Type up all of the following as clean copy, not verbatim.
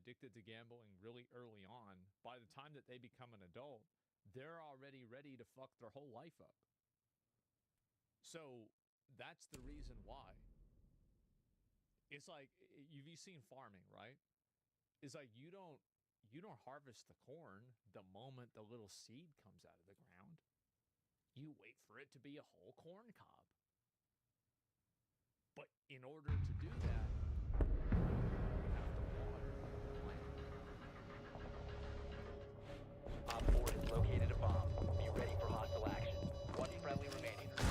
addicted to gambling really early on, by the time that they become an adult, they're already ready to fuck their whole life up. So that's the reason why. It's like you've seen farming, right? It's like you don't harvest the corn the moment the little seed comes out of the ground. You wait for it to be a whole corn cob. But in order to do that, you have to water the plant. Op 4 has located a bomb. Be ready for hostile action. One friendly remaining. Have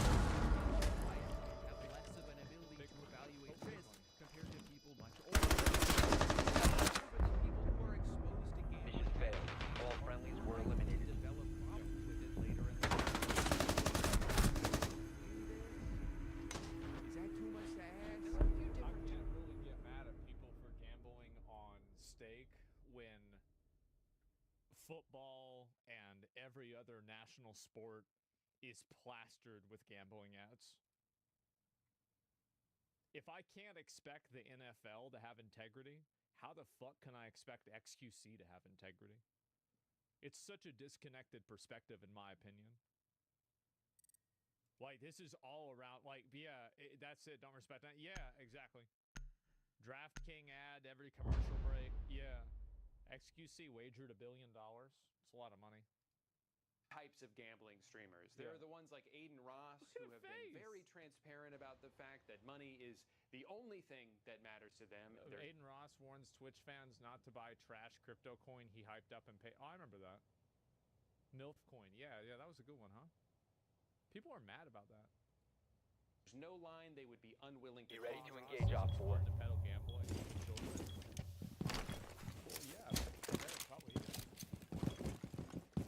less of an ability to evaluate risk compared to people much older. But the people who are exposed to gambling Mission failed. All friendlies were eliminated. develop problems with it later in life. Is that too much to ask? I can't really get mad at people for gambling on steak when football and every other national sport is plastered with gambling ads. If I can't expect the NFL to have integrity, how the fuck can I expect XQC to have integrity? It's such a disconnected perspective, in my opinion. Like, this is all around, like, yeah, that's it, don't respect that. Yeah, exactly. DraftKings ad, every commercial break. Yeah. XQC wagered $1 billion. It's a lot of money. Types of gambling streamers. There are the ones like Aiden Ross who have been very transparent about the fact that money is the only thing that matters to them. Aiden Ross warns Twitch fans not to buy trash crypto coin he hyped up and paid. Oh, I remember that. MILF coin. Yeah, that was a good one, huh? People are mad about that. There's no line they would be unwilling to Be ready cross. to engage Op 4. To peddle gambling to children. Well, yeah, probably is.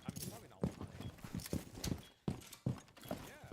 I mean, probably not lying. Yeah.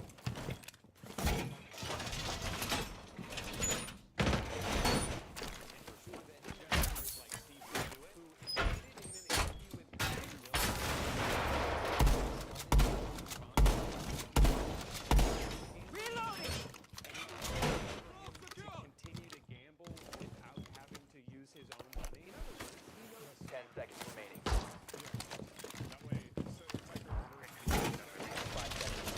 Continue to gamble without having to use his own money. In other words, he knows 10 seconds remaining. That way, so if I can remember, 5 seconds.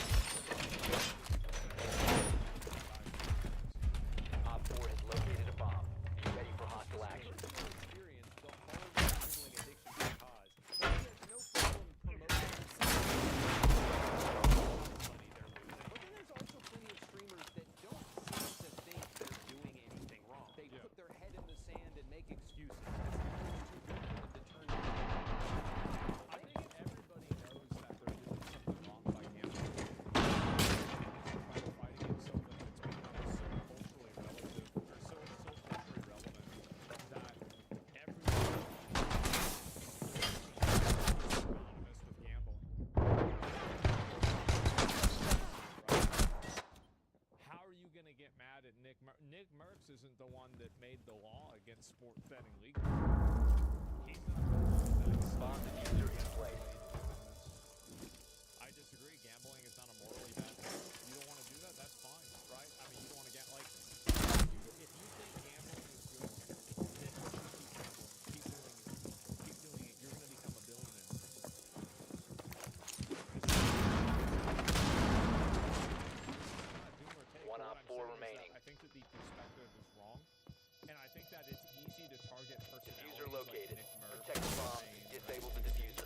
Op 4 has located a bomb. Be ready for hostile action. experience the harm that gambling addiction can cause. But he has no problem promoting money they're losing. But then there's also plenty of streamers that don't seem to think they're doing anything wrong. They put their head in the sand and make excuses. It's too good for them to turn to. I think everybody knows that they're doing something wrong by gambling. By fighting it so that it's become so culturally relative, or so culturally relevant that everyone synonymous with gambling. How are you gonna get mad at Nick? Nick Merckx isn't the one that made the law against sport betting legal. He's not the one that's Bomb diffuser in place. I disagree. Gambling is not a morally bad thing. You don't want to do that, that's fine, right? I mean, you don't want to get like if you think gambling is good, then you should keep gambling. Keep doing it. Keep doing it. You're going to become a billionaire. One Op 4 remaining. I think that the perspective is wrong, and I think that it's easy to target personalities Diffuser located. like Nick Merckx. Protect the bomb. saying, Disable the diffuser.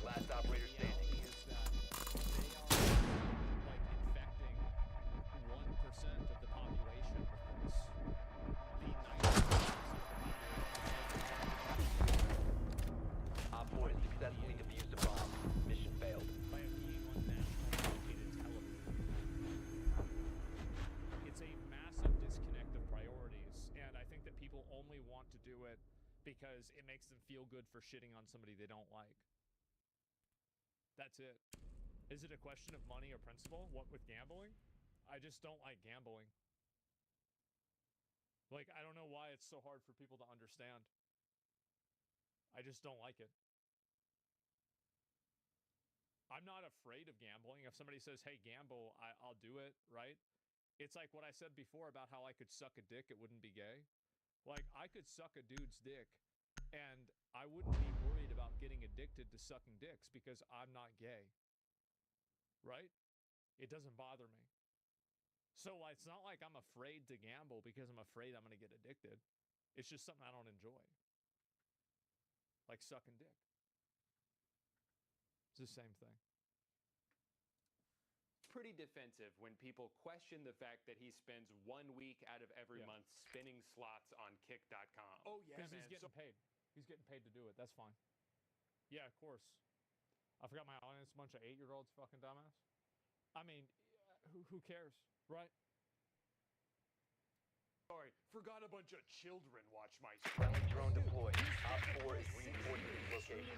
Last operator standing. is that they are like infecting 1% of the population with this. The 90% Op 4 has successfully defused a bomb. Mission failed. by being on national syndicated television. It's a massive disconnect of priorities, and I think that people only want to do it because it makes them feel good for shitting on somebody they don't like. That's it. Is it a question of money or principle? What with gambling? I just don't like gambling. Like, I don't know why it's so hard for people to understand. I just don't like it. I'm not afraid of gambling. If somebody says, hey, gamble, I'll do it, right? It's like what I said before about how I could suck a dick, it wouldn't be gay. Like, I could suck a dude's dick, and I wouldn't be worried about getting addicted to sucking dicks because I'm not gay. Right? It doesn't bother me. So it's not like I'm afraid to gamble because I'm afraid I'm going to get addicted. It's just something I don't enjoy. Like sucking dick. It's the same thing. Pretty defensive when people question the fact that he spends 1 week out of every month spinning slots on kick.com. Oh, yeah, because he's getting paid. He's getting paid to do it. That's fine. Yeah, of course. I forgot my audience, a bunch of 8-year-olds, fucking dumbass. I mean, who cares, right? Sorry, forgot a bunch of children watch my Friendly drone deployed. Op 4 is reinforcing its location.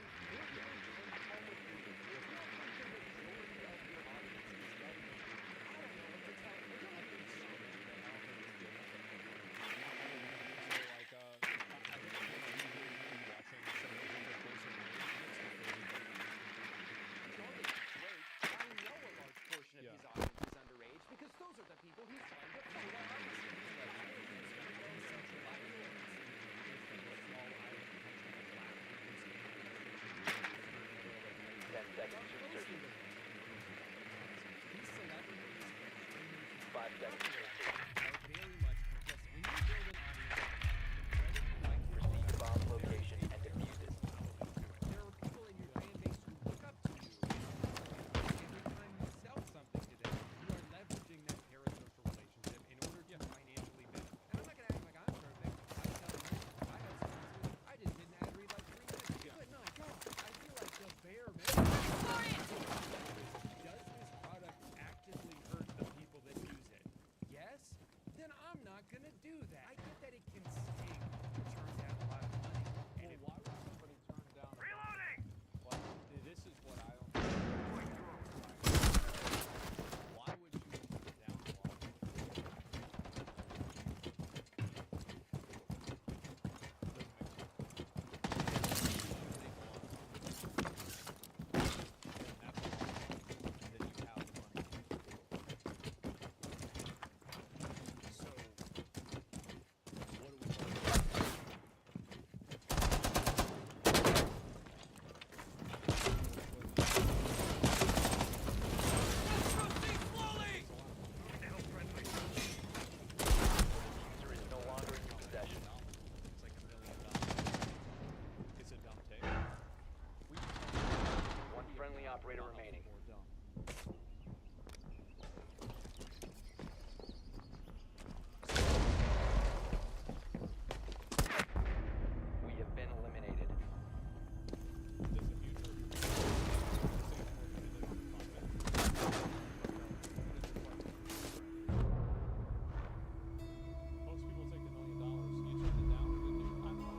Operator remaining. We have been eliminated. Most people take $1 million. You turned it down or didn't you? I don't know.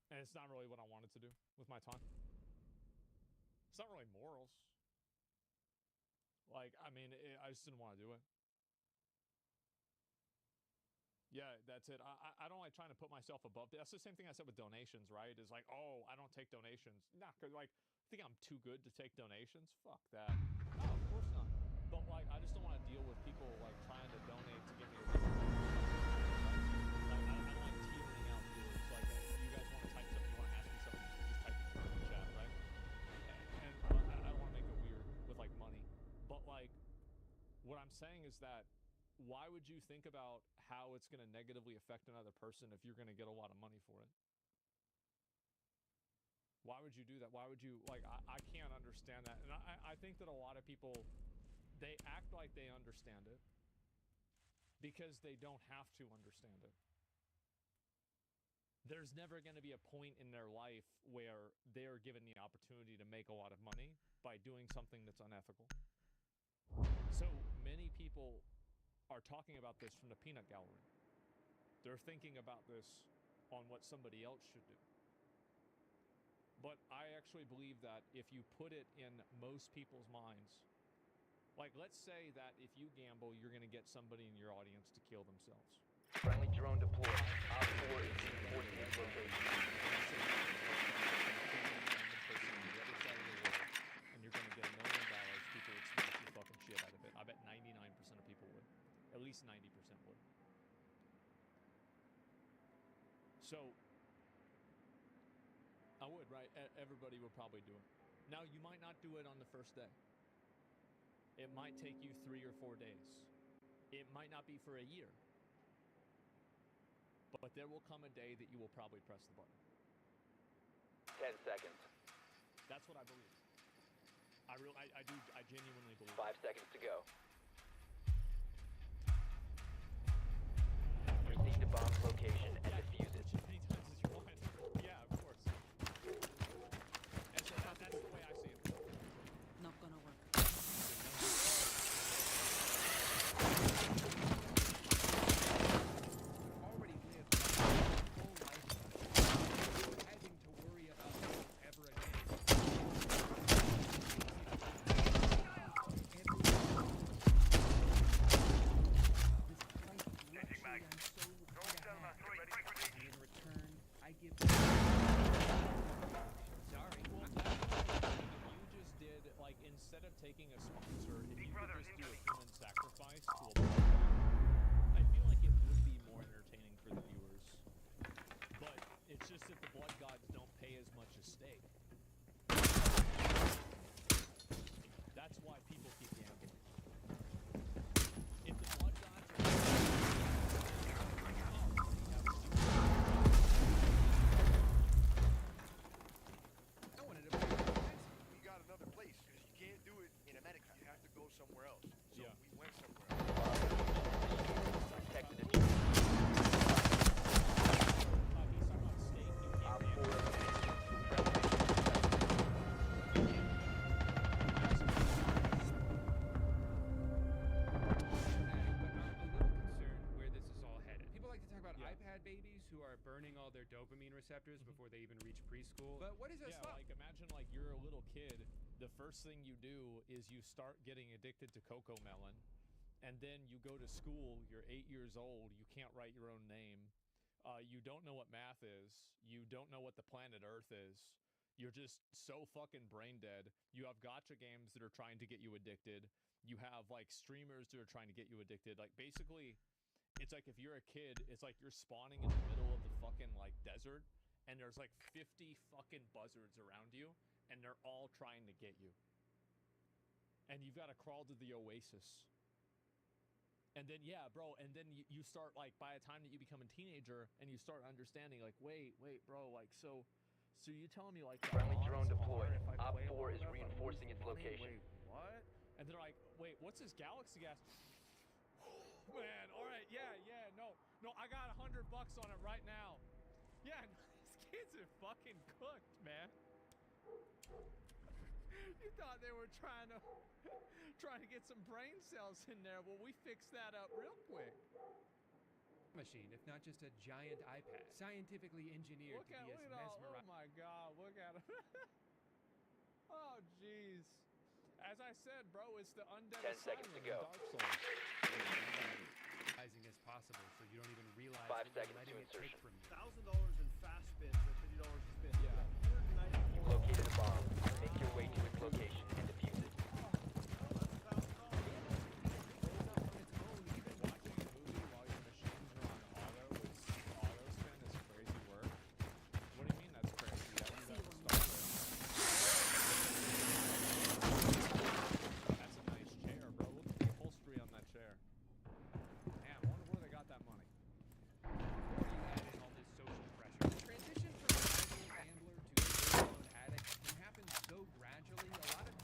And it's not really what I wanted to do with my time. It's not really morals. Like, I mean, I just didn't want to do it. Yeah, that's it. I don't like trying to put myself above. That's the same thing I said with donations, right? Is like, oh, I don't take donations. Nah, cause like, I think I'm too good to take donations. Fuck that. No, of course not. But like, I just don't want to deal with people like trying to donate to give me a reason. Like, I don't like teetering out here. It's like, you guys want to type something, you want to ask me something, just type it in the chat, right? And I don't want to make it weird with like money. But like, what I'm saying is that why would you think about how it's going to negatively affect another person if you're going to get a lot of money for it? Why would you do that? Why would you, like, I can't understand that. And I think that a lot of people, they act like they understand it because they don't have to understand it. There's never going to be a point in their life where they're given the opportunity to make a lot of money by doing something that's unethical. So many people are talking about this from the peanut gallery. They're thinking about this on what somebody else should do. But I actually believe that if you put it in most people's minds, like let's say that if you gamble, you're going to get somebody in your audience to kill themselves. Friendly drone deployed. Op 4 is reinforcing its location. And you're going to get $1 million, people would smash least 90% would. So I would, right? Everybody would probably do it. Now, you might not do it on the first day. It might take you 3 or 4 days. It might not be for a year. But there will come a day that you will probably press the button. 10 seconds. That's what I believe. I genuinely believe. 5 seconds to go. Proceed to bomb's location and defuse it. As many times as you want. Yeah, of course. And so that's the way I see it. Not gonna work. Already lived a full lifestyle, having to worry about this ever again. In return, I give. Sorry. Well, if you just did, like, instead of taking a sponsor, if you could just do a human sacrifice to a blood god, I feel like it would be more entertaining for the viewers. But it's just that the blood gods don't pay as much as steak. That's why people keep gambling. If the blood gods are... I wanted to play defense. We got another place because you can't do it in America. You have to go somewhere else. So Yeah. we went somewhere else. Protect the diffuser. he's talking about steak. You can't Op gamble. 4 eliminated. But I'm a little concerned where this is all headed. People like to talk about Yeah. iPad babies who are burning all their dopamine receptors before they even reach preschool. But what is that Yeah, stop? like imagine like you're a little kid. The first thing you do is you start getting addicted to cocoa melon, and then you go to school. You're 8 years old. You can't write your own name. You don't know what math is. You don't know what the planet Earth is. You're just so fucking brain dead. You have gotcha games that are trying to get you addicted. You have like streamers that are trying to get you addicted. Like basically, it's like if you're a kid, it's like you're spawning in the middle of the fucking like desert, and there's like 50 fucking buzzards around you, and they're all trying to get you. And you've got to crawl to the oasis. And then, yeah, bro, and then you start, like, by the time that you become a teenager, and you start understanding, like, wait, bro, like, so you telling me, like, the Friendly odds drone deployed. are if I Op play 4 long is enough, I reinforcing lose its money? location. Wait, what? And they're like, wait, what's this galaxy gas? Man, all right, yeah, no, I got $100 on it right now. Yeah, these kids are fucking cooked, man. You thought they were trying to get some brain cells in there. Well, we fixed that up real quick. Machine, if not just a giant iPad, scientifically engineered Look to at be as it all. Oh mesmerizing. my God, look at it. Oh, jeez. As I said, bro, it's the undead 10 seconds asylum to in go. Dark Souls. As possible, so you don't even realize 5 what you're seconds letting to it take insertion. from you. $1,000 in fast spins at $50 a spin. Yeah. You've located a bomb. Make your way to its location and defuse it. Watching a movie while your machines are on auto spin is crazy work. What do you mean that's crazy? Yeah, you have to start with. That's a nice chair, bro. Look at the upholstery on that chair. Damn, I wonder where they got that money. Before you add in all this social pressure, the transition from casual gambler to full-blown addict can happen so gradually, a lot of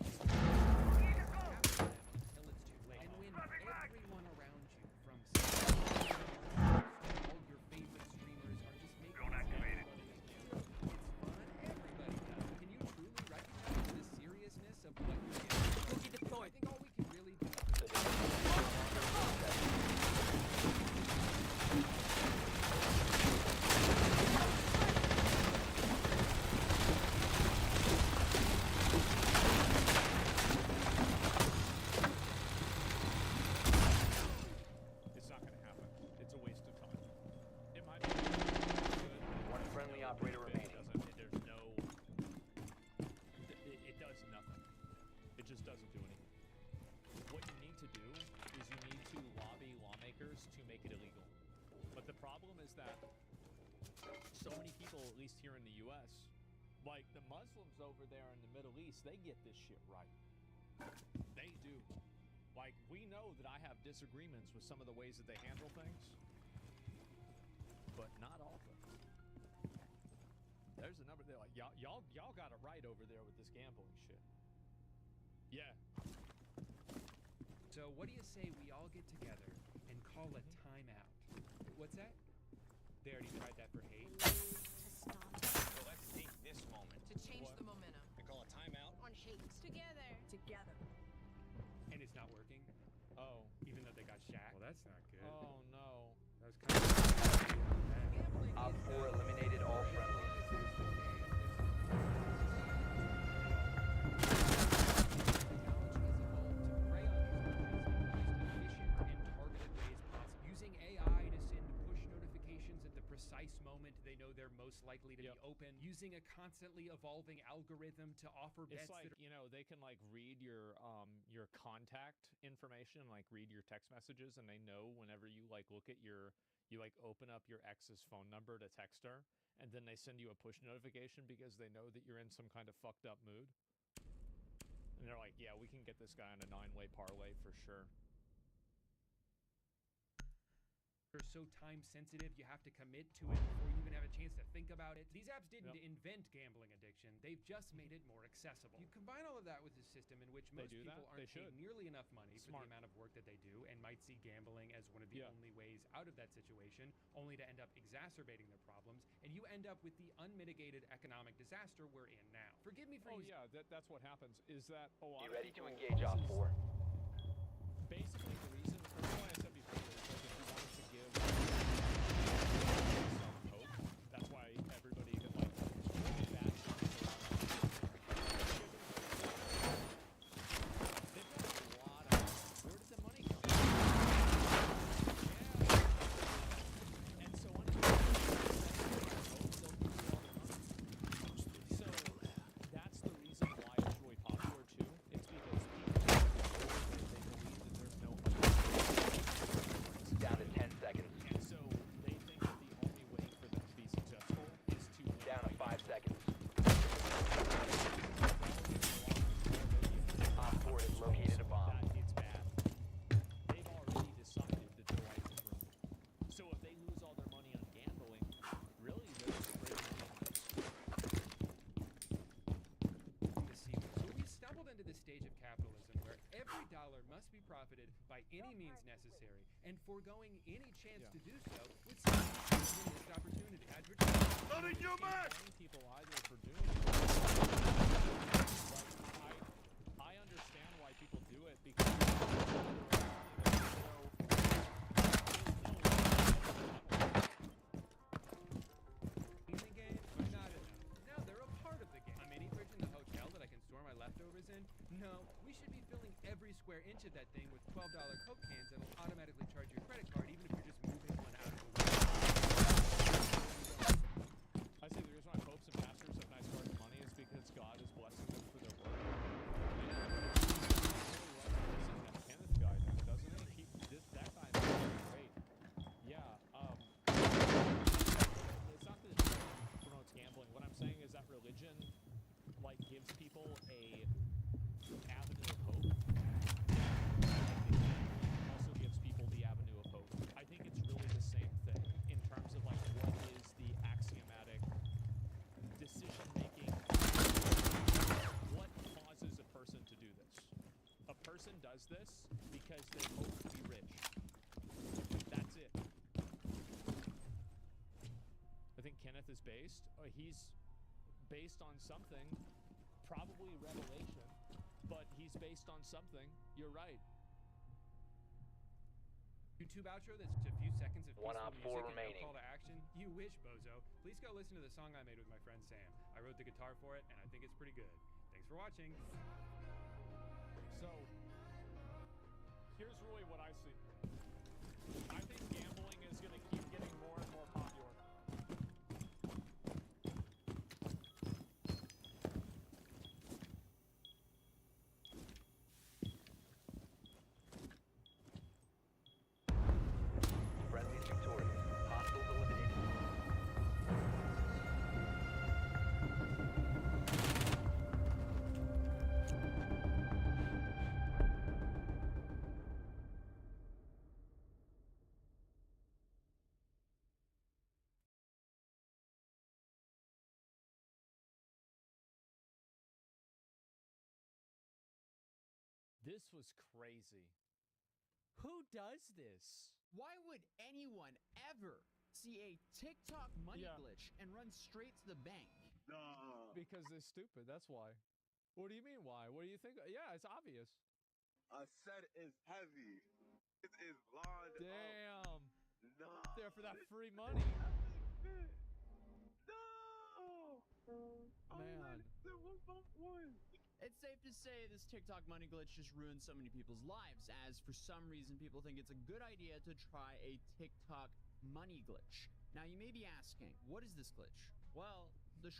least here in the U.S. Like the Muslims over there in the Middle East, they get this shit right. They do. Like, we know that I have disagreements with some of the ways that they handle things, but not all of them. There's a number. They're like, y'all got it right over there with this gambling shit. Yeah. So what do you say we all get together and call a timeout? What's that? They already tried that for hate. To stop. So let's take this moment To change the momentum. and call a timeout. On hate. Together. Together. And it's not working, Oh. even though they got shacked. Well, that's not good. Oh no. That was kind of... Op 4 eliminated all friendlies. Using AI to send push notifications at the precise moment they know they're most likely to Yep. be open. Using a constantly evolving algorithm to offer It's bets like, that you know, they can like read your contact information, like read your text messages, and they know whenever you like look at you like open up your ex's phone number to text her, and then they send you a push notification because they know that you're in some kind of fucked up mood. And they're like, yeah, we can get this guy on a 9-way parlay for sure. are so time sensitive, you have to commit to it before you even have a chance to think about it. These apps didn't invent gambling addiction. They've just made it more accessible. You combine all of that with a system in which most people aren't paid nearly enough money for the amount of work that they do and might see gambling as one of the only ways out of that situation, only to end up exacerbating their problems, and you end up with the unmitigated economic disaster we're in now. Forgive me for that's what happens, is that a lot Be of ready to people- engage Op 4. Basically, the reason, that's why I said before, is like if you wanted to give hope, that's why everybody can like give that shit they've got a lot of, where did the money come from? Yeah. And so so that's the reason why it's really popular too. It's because people they believe that there's no other. Down to 10 seconds. And so they think that the only way for them to be successful is to Down to 5 seconds. Op 4 has located a bomb. That it's bad. They've already decided that their life is ruined. So if they lose all their money on gambling, really they're just breaking the lives. So we've stumbled into this stage of capitalism where every dollar must be profited by any means necessary, and foregoing any chance to do so would seem to be a missed opportunity. Advertising. None of your Can't man! blame people either for doing it. Like, I understand why people do it because Evening game, but not enough. Now they're a part of the game. A mini fridge in the hotel that I can store my leftovers in? No, we should be filling every square inch of that thing with $12 Coke cans that'll automatically charge your credit card even if you're just moving one out of the way. I say the reason why popes and pastors have nice large money is because God is blessing them for their work. That Kenneth guy, doesn't he? That guy is great. Yeah. It's not that it promotes gambling. What I'm saying is that religion, like, gives people a avenue of hope. Also gives people the avenue of hope. I think it's really the same thing in terms of like what is the axiomatic decision making. What causes a person to do this? A person does this because they hope to be rich. That's it. I think Kenneth is based. He's based on something, probably revelation, but he's based on something. You're right. YouTube outro that's just a few seconds of One peaceful Op 4 music and remaining. no call to action. You wish, bozo. Please go listen to the song I made with my friend Sam. I wrote the guitar for it, and I think it's pretty good. Thanks for watching. So, here's really what I see. I think gambling is going to keep getting more and more popular. Friendly's victorious. Hostiles eliminated. This was crazy. Who does this? Why would anyone ever see a TikTok money Yeah. glitch and run straight to the bank? Nah. Because they're stupid. That's why. What do you mean why? What do you think? Yeah, it's obvious. I said it's heavy. It is lined up. Damn. No. There for that free money. No. Man. It's safe to say this TikTok money glitch just ruined so many people's lives, as for some reason people think it's a good idea to try a TikTok money glitch. Now you may be asking, what is this glitch? Well, the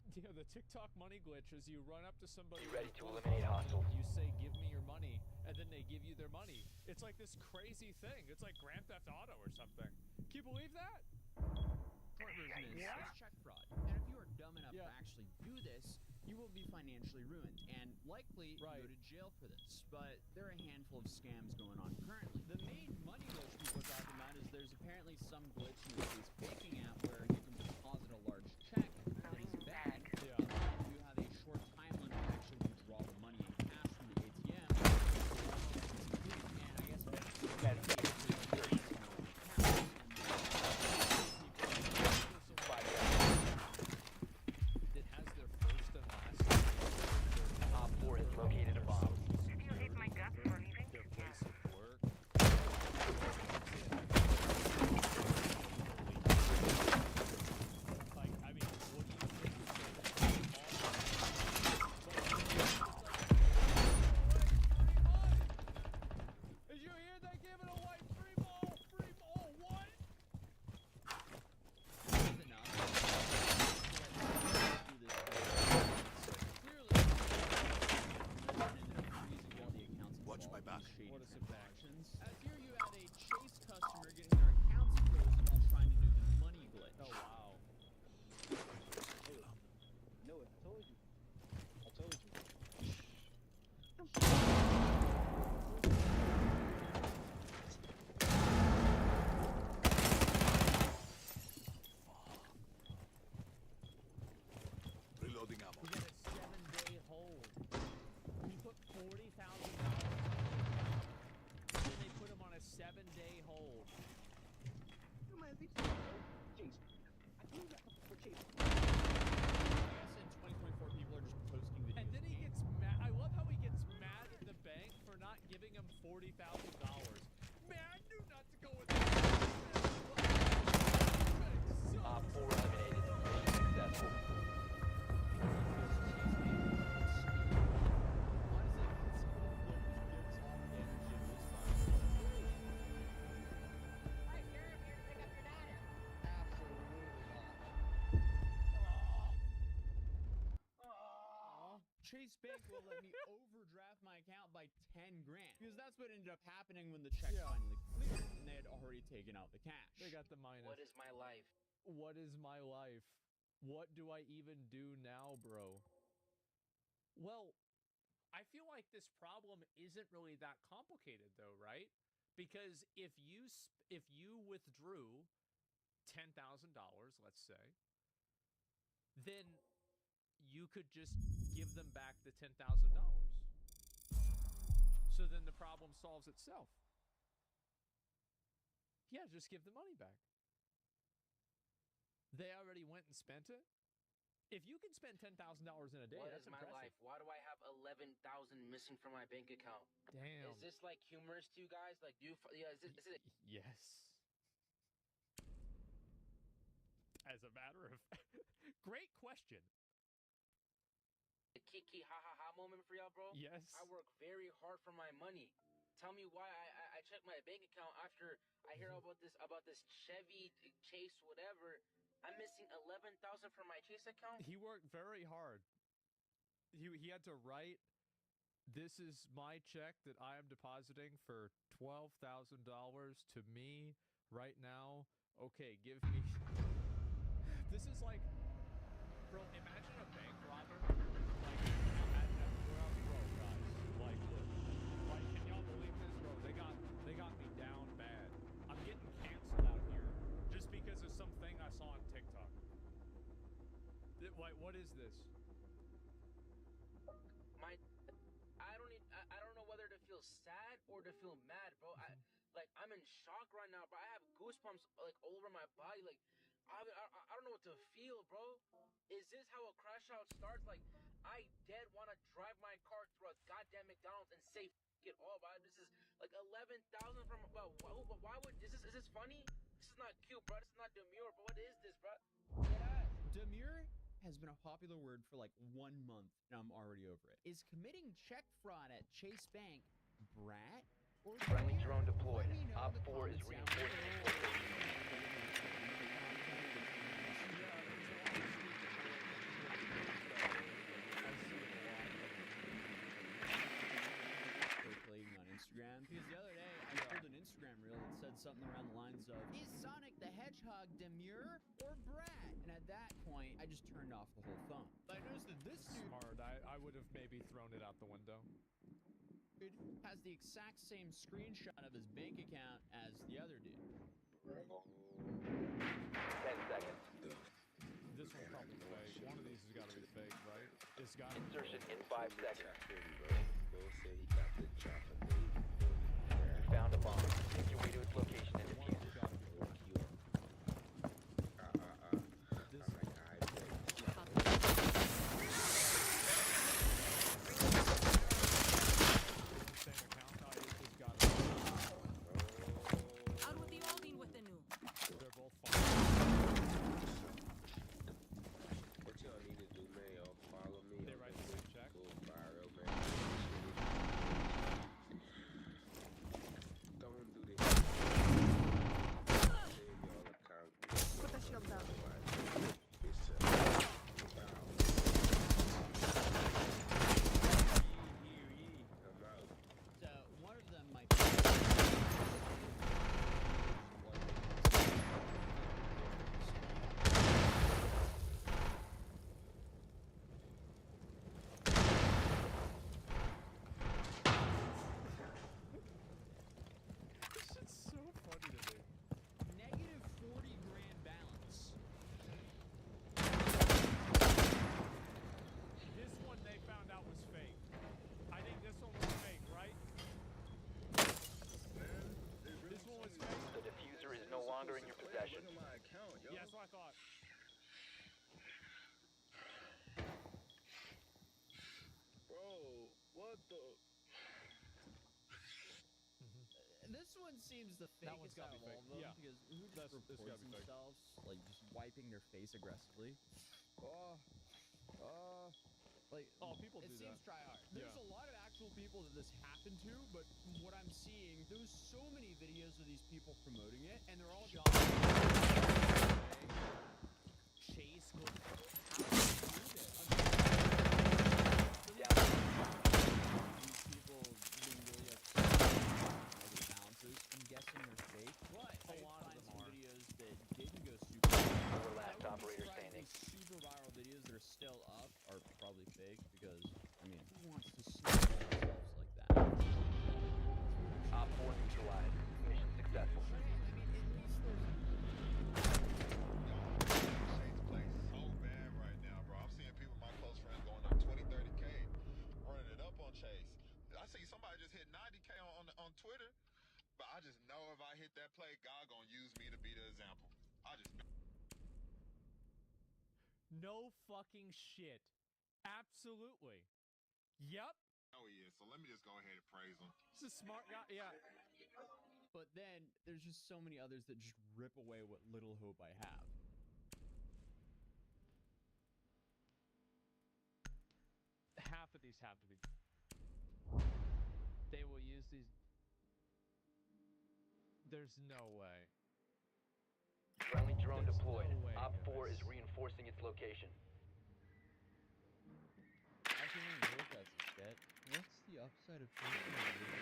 TikTok money glitch is you run up to somebody. Be ready with to a eliminate phone, hostiles. You say, "Give me your money," and then they give you their money. It's like this crazy thing. It's like Grand Theft Auto or something. Can you believe that? short version is What? it's check fraud. And if you are dumb enough Yeah. to actually do this, you will be financially ruined and likely Right. go to jail for this. But there are a handful of scams going on currently. The main money glitch people are talking about is there's apparently some glitch in the face banking app where you can deposit a large check that is bad. Yeah. And you have a short time limit to actually withdraw the money in cash from the ATM. And I guess It has their first and last. Op 4 has located a bomb. You hate my guts for leaving? Their place of work. Like, I mean, what do you think is Did you hear they giving away free ball? Free ball, what? Watch my back. What a surprise. As here you have a Chase customer getting their accounts frozen while trying to do the money glitch. Oh, wow. No, I told you. I told you. Reloading ammo. He got a 7-day hold. He put $40,000. Then they put him on a 7-day hold. I guess in 2024 people are just posting videos. And then he gets mad. I love how he gets mad at the bank for not giving him $40,000. Man, I knew not to go with that. Op 4 eliminated. Mission successful. Alright, Garrett, I'm here to pick up your daughter. Chase Bank will let me overdraft my account by 10 grand. Because that's what ended up happening when the check finally cleared and they had already taken out the cash. They got the minus. What is my life? What is my life? What do I even do now, bro? Well, I feel like this problem isn't really that complicated though, right? Because if you withdrew $10,000, let's say, then you could just give them back the $10,000. So then the problem solves itself. Yeah, just give the money back. They already went and spent it. If you can spend $10,000 in a day, What that's is my impressive. life? Why do I have 11,000 missing from my bank account? Damn. Is this like humorous to you guys? Like, do you? Yeah, is it? Yes. As a matter of great question. A kiki ha ha ha moment for y'all, bro? Yes. I work very hard for my money. Tell me why I check my bank account after I hear about this Chevy Chase whatever. I'm missing 11,000 from my Chase account. He worked very hard. He had to write, "This is my check that I am depositing for $12,000 to me right now. Okay, give me." This is like, bro, imagine a bank robber. Like, we're on the road, guys. Like, look, like, can y'all believe this, bro? They got me down bad. I'm getting canceled out here just because of something I saw on TikTok. What is this? I don't know whether to feel sad 4 to feel mad, bro. I'm in shock right now, bro. I have goosebumps like all over my body. Like I don't know what to feel, bro. Is this how a crash out starts? Like I dead want to drive my car through a goddamn McDonald's and say it all, bro. This is like 11,000 from. Well, why would is this funny? This is not cute, bro. This is not demure, bro. What is this, bro? Demure has been a popular word for like 1 month, and I'm already over it. Is committing check fraud at Chase Bank brat or Friendly demure? drone deployed. Let me know in Op the 4 is comments down reinforcing below. its location. Circulating on Instagram because the other day I pulled an Instagram reel that said something around the lines of, is Sonic the Hedgehog demure or brat? And at that point, I just turned off the whole phone. But I noticed that this dude Smart. I would have maybe thrown it out the window. has the exact same screenshot of his bank account as the other dude. 10 seconds. This one's probably fake. One of these has got to be fake, right? It's got to be Insertion fake. in 5 seconds. You found a bomb. Make your way to its location and One defuse has it. got to be fake. Same account ID has got to be fake. Out with the Aldine with the new. They're both fine. What y'all need to do, man? Y'all follow me. They write the same check. Go viral, man. Don't do this. Save y'all account. Put the shield down. It's I'm out. So one of them might be. This shit's so funny to me. Negative 40 grand balance. This one they found out was fake. I think this one was fake, right? This one was fake. The diffuser is no longer in your possession. Yeah, that's what I thought. Bro, what the? This one seems the That one's fakest gotta out be of all fake. of them Yeah. because who just This reports gotta be fake. themselves like just wiping their face aggressively? Like Oh, people it do seems that. try hard. There's Yeah. a lot of actual people that this happened to, but from what I'm seeing, there's so many videos of these people promoting it, and they're all just Chase goes, how do you do this? Down. These people being really upset about the balances. I'm guessing they're fake, but A I lot of find them some are. videos that didn't go super viral. Four last I wouldn't be operator surprised standing. if these super viral videos that are still up are probably fake because, I mean, who wants to snap themselves like that? Op 4 neutralized. Mission successful. I mean, at least there's Shade's place so bad right now, bro. I'm seeing people, my close friends, going up 20, 30K, running it up on Chase. I see somebody just hit 90K on Twitter, but I just know if I hit that play, God gonna use me to be the example. I just know. No fucking shit. Absolutely. Yep. Oh, he is. So let me just go ahead and praise him. This is a smart guy. Yeah. But then there's just so many others that just rip away what little hope I have. Half of these have to be. They will use these. There's no way. Friendly drone There's deployed. no way, Op 4 guys. is reinforcing its location. I can only hope that's a sketch. What's the upside of posting a video?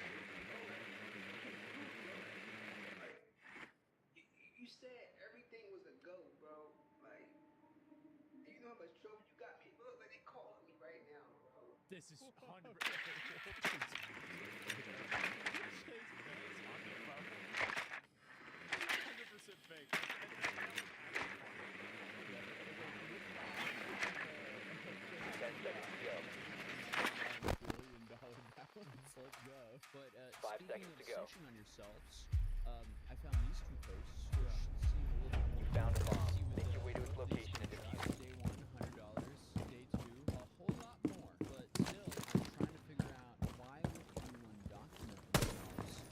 You said everything was a go, bro. Like, you know how much trouble you got me? Look, like they calling me right now, bro. This is 100. 100% fake. 10 seconds to go. $1 billion balance. Let's go. But 5 speaking seconds snitching on yourselves, I found these two posts, which seem a little You found a bomb. see with Make the your way to its both these location and screenshots. defuse it. Day one, $100. Day two, a whole lot more. But still, I'm trying to figure out why would anyone document themselves doing this?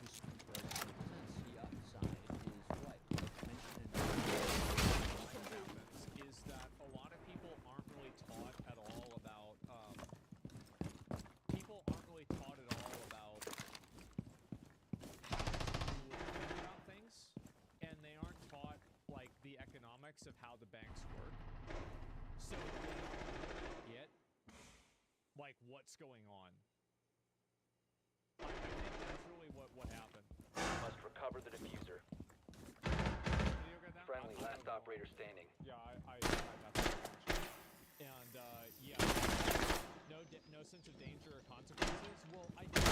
Just because it makes sense. The upside is what? Like mentioned in What happens is that a lot of people aren't really taught at all about things, and they aren't taught like the economics of how the banks work, so they don't really get like what's going on. I think that's really what happened. Must recover the diffuser. Did you get that? Friendly, I last don't know. operator standing. Yeah, I got that. And yeah, no sense of danger or consequences. Well, I think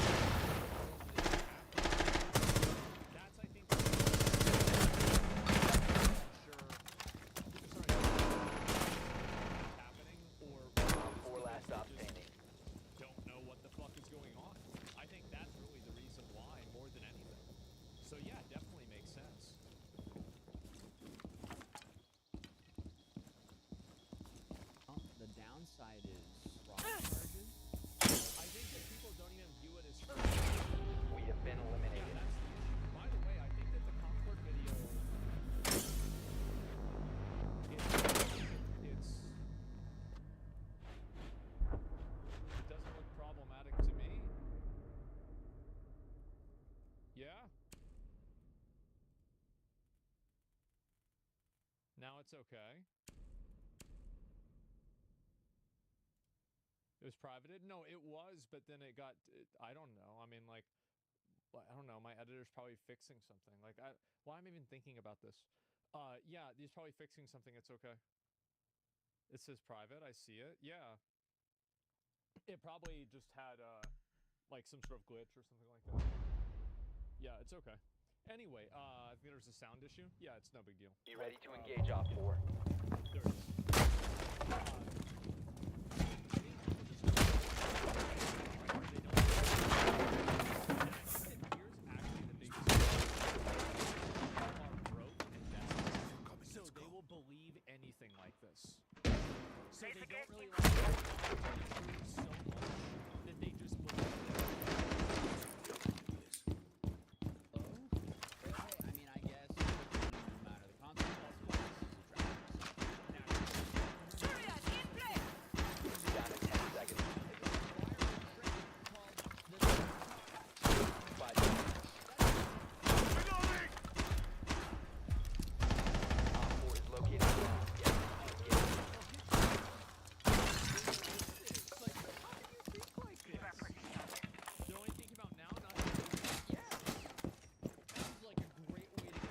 that's I think happening or Four last stop standing. don't know what the fuck is going on. I think that's really the reason why more than anything. So yeah, definitely makes sense. The downside is fraud charges. I think that people don't even view it as We have been yeah, eliminated. that's the issue. By the way, I think that the Concord video it doesn't look problematic to me. Yeah. Now it's okay. It was privated? No, it was, but then it got, I don't know. I mean, like, I don't know. My editor's probably fixing something. Like, why am I even thinking about this? Yeah, he's probably fixing something. It's okay. It says private. I see it. Yeah. It probably just had, like, some sort of glitch or something like that. Yeah, it's okay. Anyway, I think there's a sound issue. Yeah, it's no big deal. Be ready to engage Op 4. There it is. So they will believe anything like this. So they don't really like so much that they just believe it. I mean, I guess no matter the consequences, this is attractive. Down to 10 seconds. 5 seconds. Op 4 is located. Yes. The only thing about now, not this is like a great way to get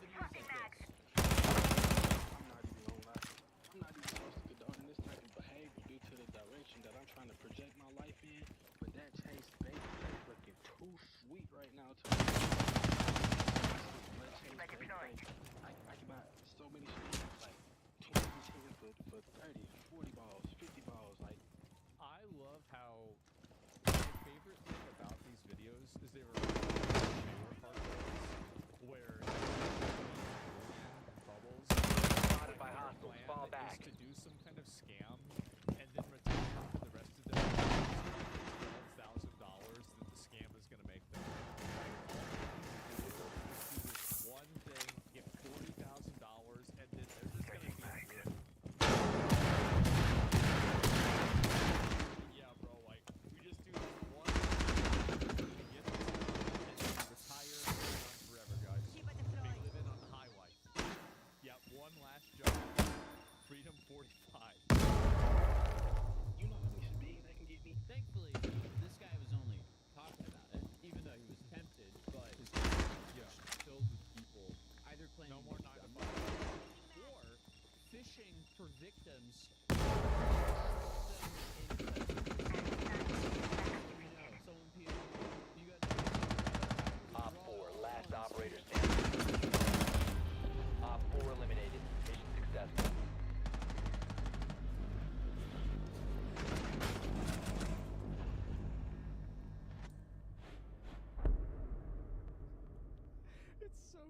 videos like this. I'm not even gonna lie. I'm not even supposed to condone this type of behavior due to the direction that I'm trying to project my life in. But that Chase baby is looking too sweet right now to me. I can buy so many shit, like 20 tickets for 30, 40 balls, 50 balls, like. I love how my favorite thing about these videos is they were shower parties where bubbles. Spotted by hostiles. Plan Fall is back. to do some kind of scam and then return for the rest of the $12,000 that the scam is going to make them. Do this one thing, get $40,000, and then they're just going to be good. Yeah, bro, like, we just do this one thing to get this.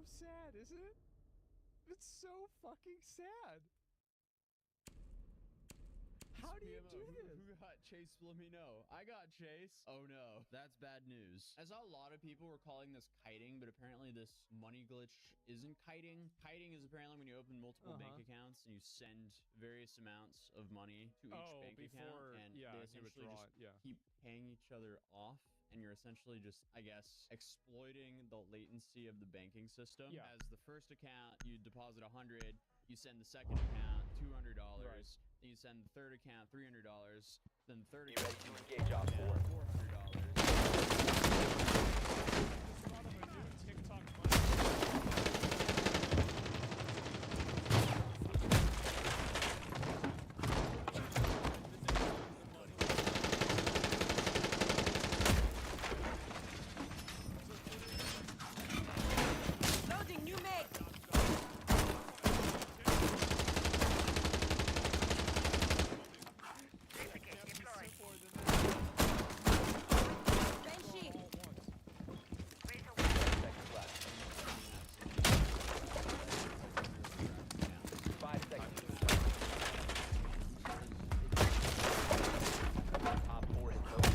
sad, isn't it? It's so fucking sad. How do you do this? Who got Chase? Let me know. I got Chase. Oh no, that's bad news. I saw a lot of people were calling this kiting, but apparently this money glitch isn't kiting. Kiting is apparently when you open multiple bank accounts and you send various amounts of money to each bank account, and they essentially just keep paying each other off. And you're essentially just, I guess, exploiting the latency of the banking system. Yeah. As the first account, you deposit 100, you send the second account $200, then you send the third account $300, then the third Be ready account to engage Op 4. $400. TikTok Loading new mag. Banshee. 5 seconds. Op 4 is located.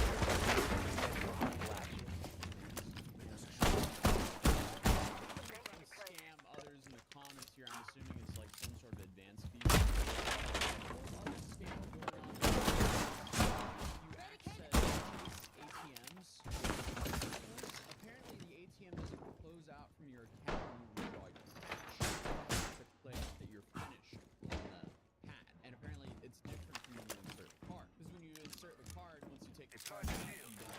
For hostile action. Trying to scam others in the comments here. I'm assuming it's like some sort of advanced feature. Other scam going on. You access ATMs. Apparently, the ATM doesn't close out from your account when you withdraw your cash. You have to click that you're finished on the pad. And apparently, it's different from when you insert the card. Because when you insert the card, once you take the card out, you don't have to.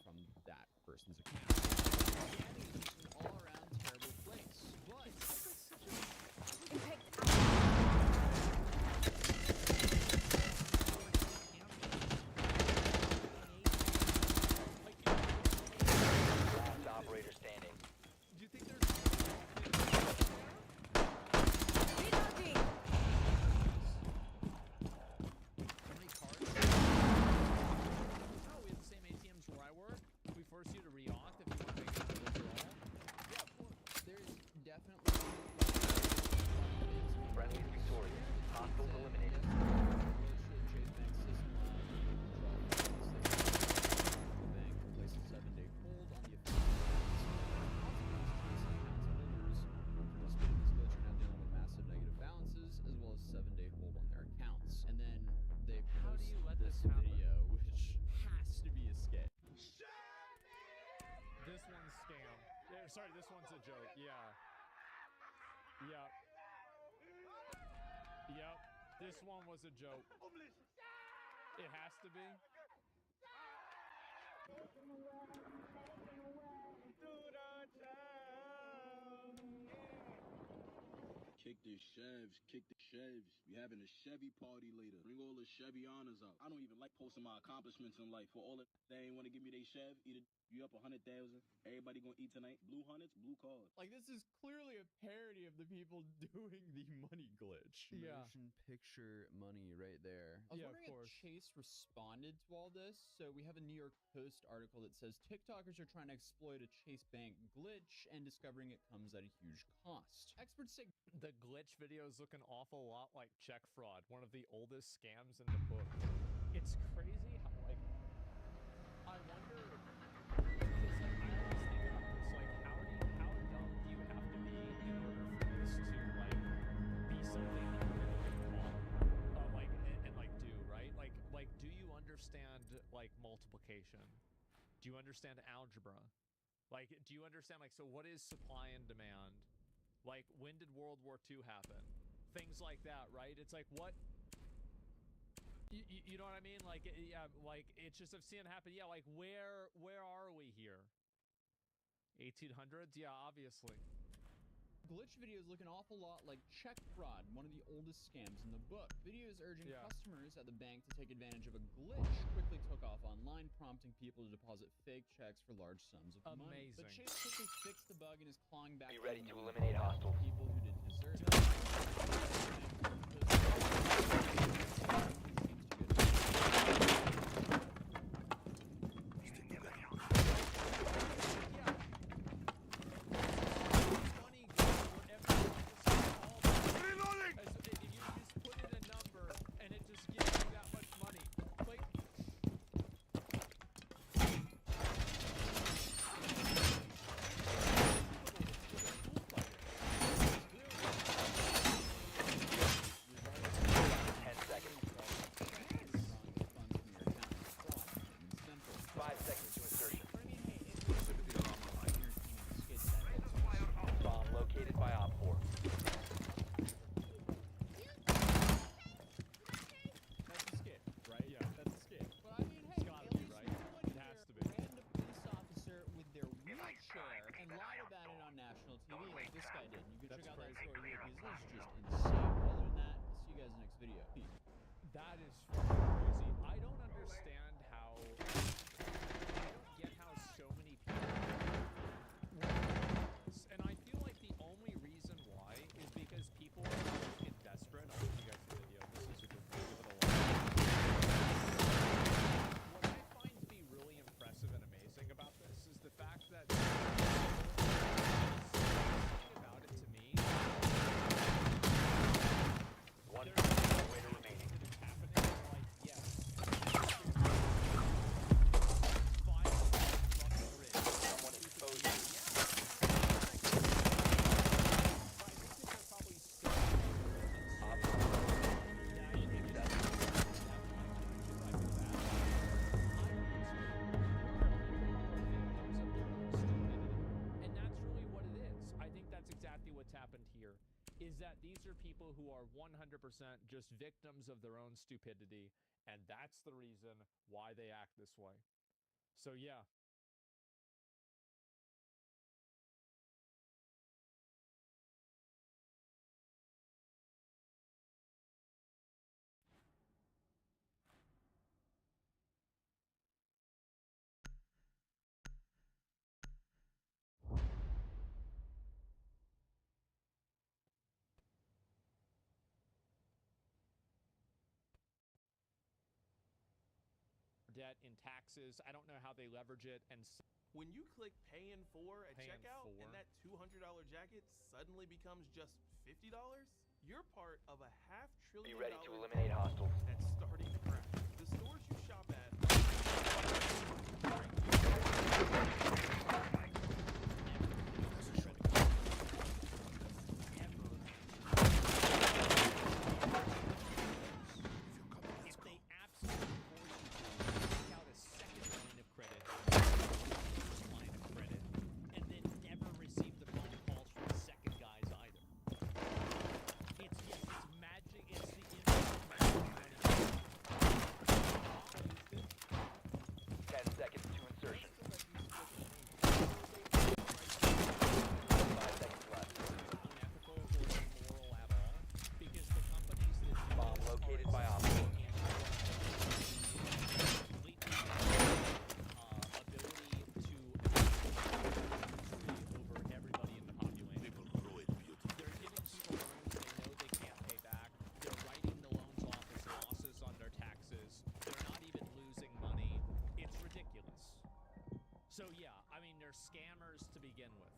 From that person's account. Scamming is just an all-around terrible place. But Last operator standing. Do you think there's Reloading. how many cards? Oh, we have the same ATMs where I work. We force you to re-auth if you want to make sure that they're all. Yeah, of course. There's definitely Friendly's victorious. Hostiles eliminated. Chase Bank system bank place a 7-day hold on the affected massive negative balances as well as 7-day hold on their accounts. And then they How do post you let this this happen? video, which has to be a skit. This one's scam. Sorry, this one's a joke. Yeah. Yep. Yep. This one was a joke. It has to be. Kick the Chevs, kick the Chevs. We having a Chevy party later. Bring all the Chevy honors out. I don't even like posting my accomplishments in life. For all of they ain't want to give me they Chev, either you up 100,000. Everybody gonna eat tonight. Blue hundreds, blue cards. Like, this is clearly a parody of the people doing the money glitch. Yeah. Motion picture money right there. I was Yeah, of wondering course. if Chase responded to all this. So we have a New York Post article that says TikTokers are trying to exploit a Chase Bank glitch and discovering it comes at a huge cost. Experts say The glitch video is looking awful lot like check fraud, one of the oldest scams in the book. It's crazy how, like, I wonder, because, like, I always think about this, like, how dumb do you have to be in order for this to, like, be something that you're gonna get caught, like, and like, do, right? Like, do you understand, like, multiplication? Do you understand algebra? Like, do you understand, like, so what is supply and demand? Like, when did World War II happen? Things like that, right? It's like, what? You know what I mean? Like, yeah, like, it's just, I've seen it happen. Yeah, like, where are we here? 1800s? Yeah, obviously. Glitch videos look an awful lot like check fraud, one of the oldest scams in the book. Videos urging customers at the bank to take advantage of a glitch quickly took off online, prompting people to deposit fake checks for large sums of money. But Chase quickly fixed the bug and is clawing back. Be ready to eliminate hostiles. People who didn't deserve it. That is fucking crazy. I don't understand how. I don't get how so many people. And I feel like the only reason why is because people are fucking desperate. I'll show you guys the video. This is a good one. Give it a watch. What I find to be really impressive and amazing about this is the fact that. About it to me. One. Is that these are people who are 100% just victims of their own stupidity, and that's the reason why they act this way. So yeah. Debt in taxes. I don't know how they leverage it. And when you click pay in 4 at checkout and that $200 jacket suddenly becomes just $50, you're part of a $500 billion. Be ready to eliminate hostiles. That's starting to crash. The stores you shop at. So yeah, I mean, they're scammers to begin with.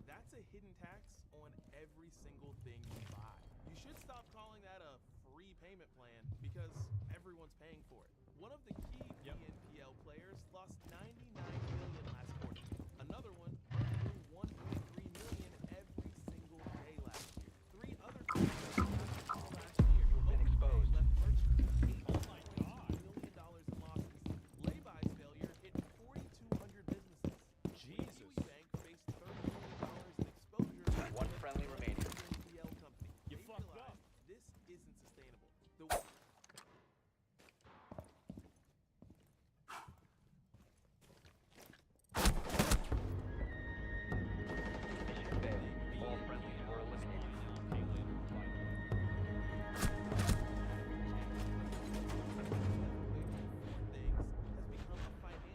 That's hidden tax on every single thing you buy. You should stop calling that a free payment plan because everyone's paying for it. One of the key BNPL players lost $99 million last quarter. Another one earned through $1.3 million every single day last year. Three other players last year. You've been exposed. Left merchants $8.2 million in losses. Laybuys failure hit 4,200 businesses. Jesus. Kiwi Bank faced $30 million in exposure. One friendly remaining. BNPL company. You They fucked realized up. this isn't sustainable. The Mission failed. All friendlies were eliminated.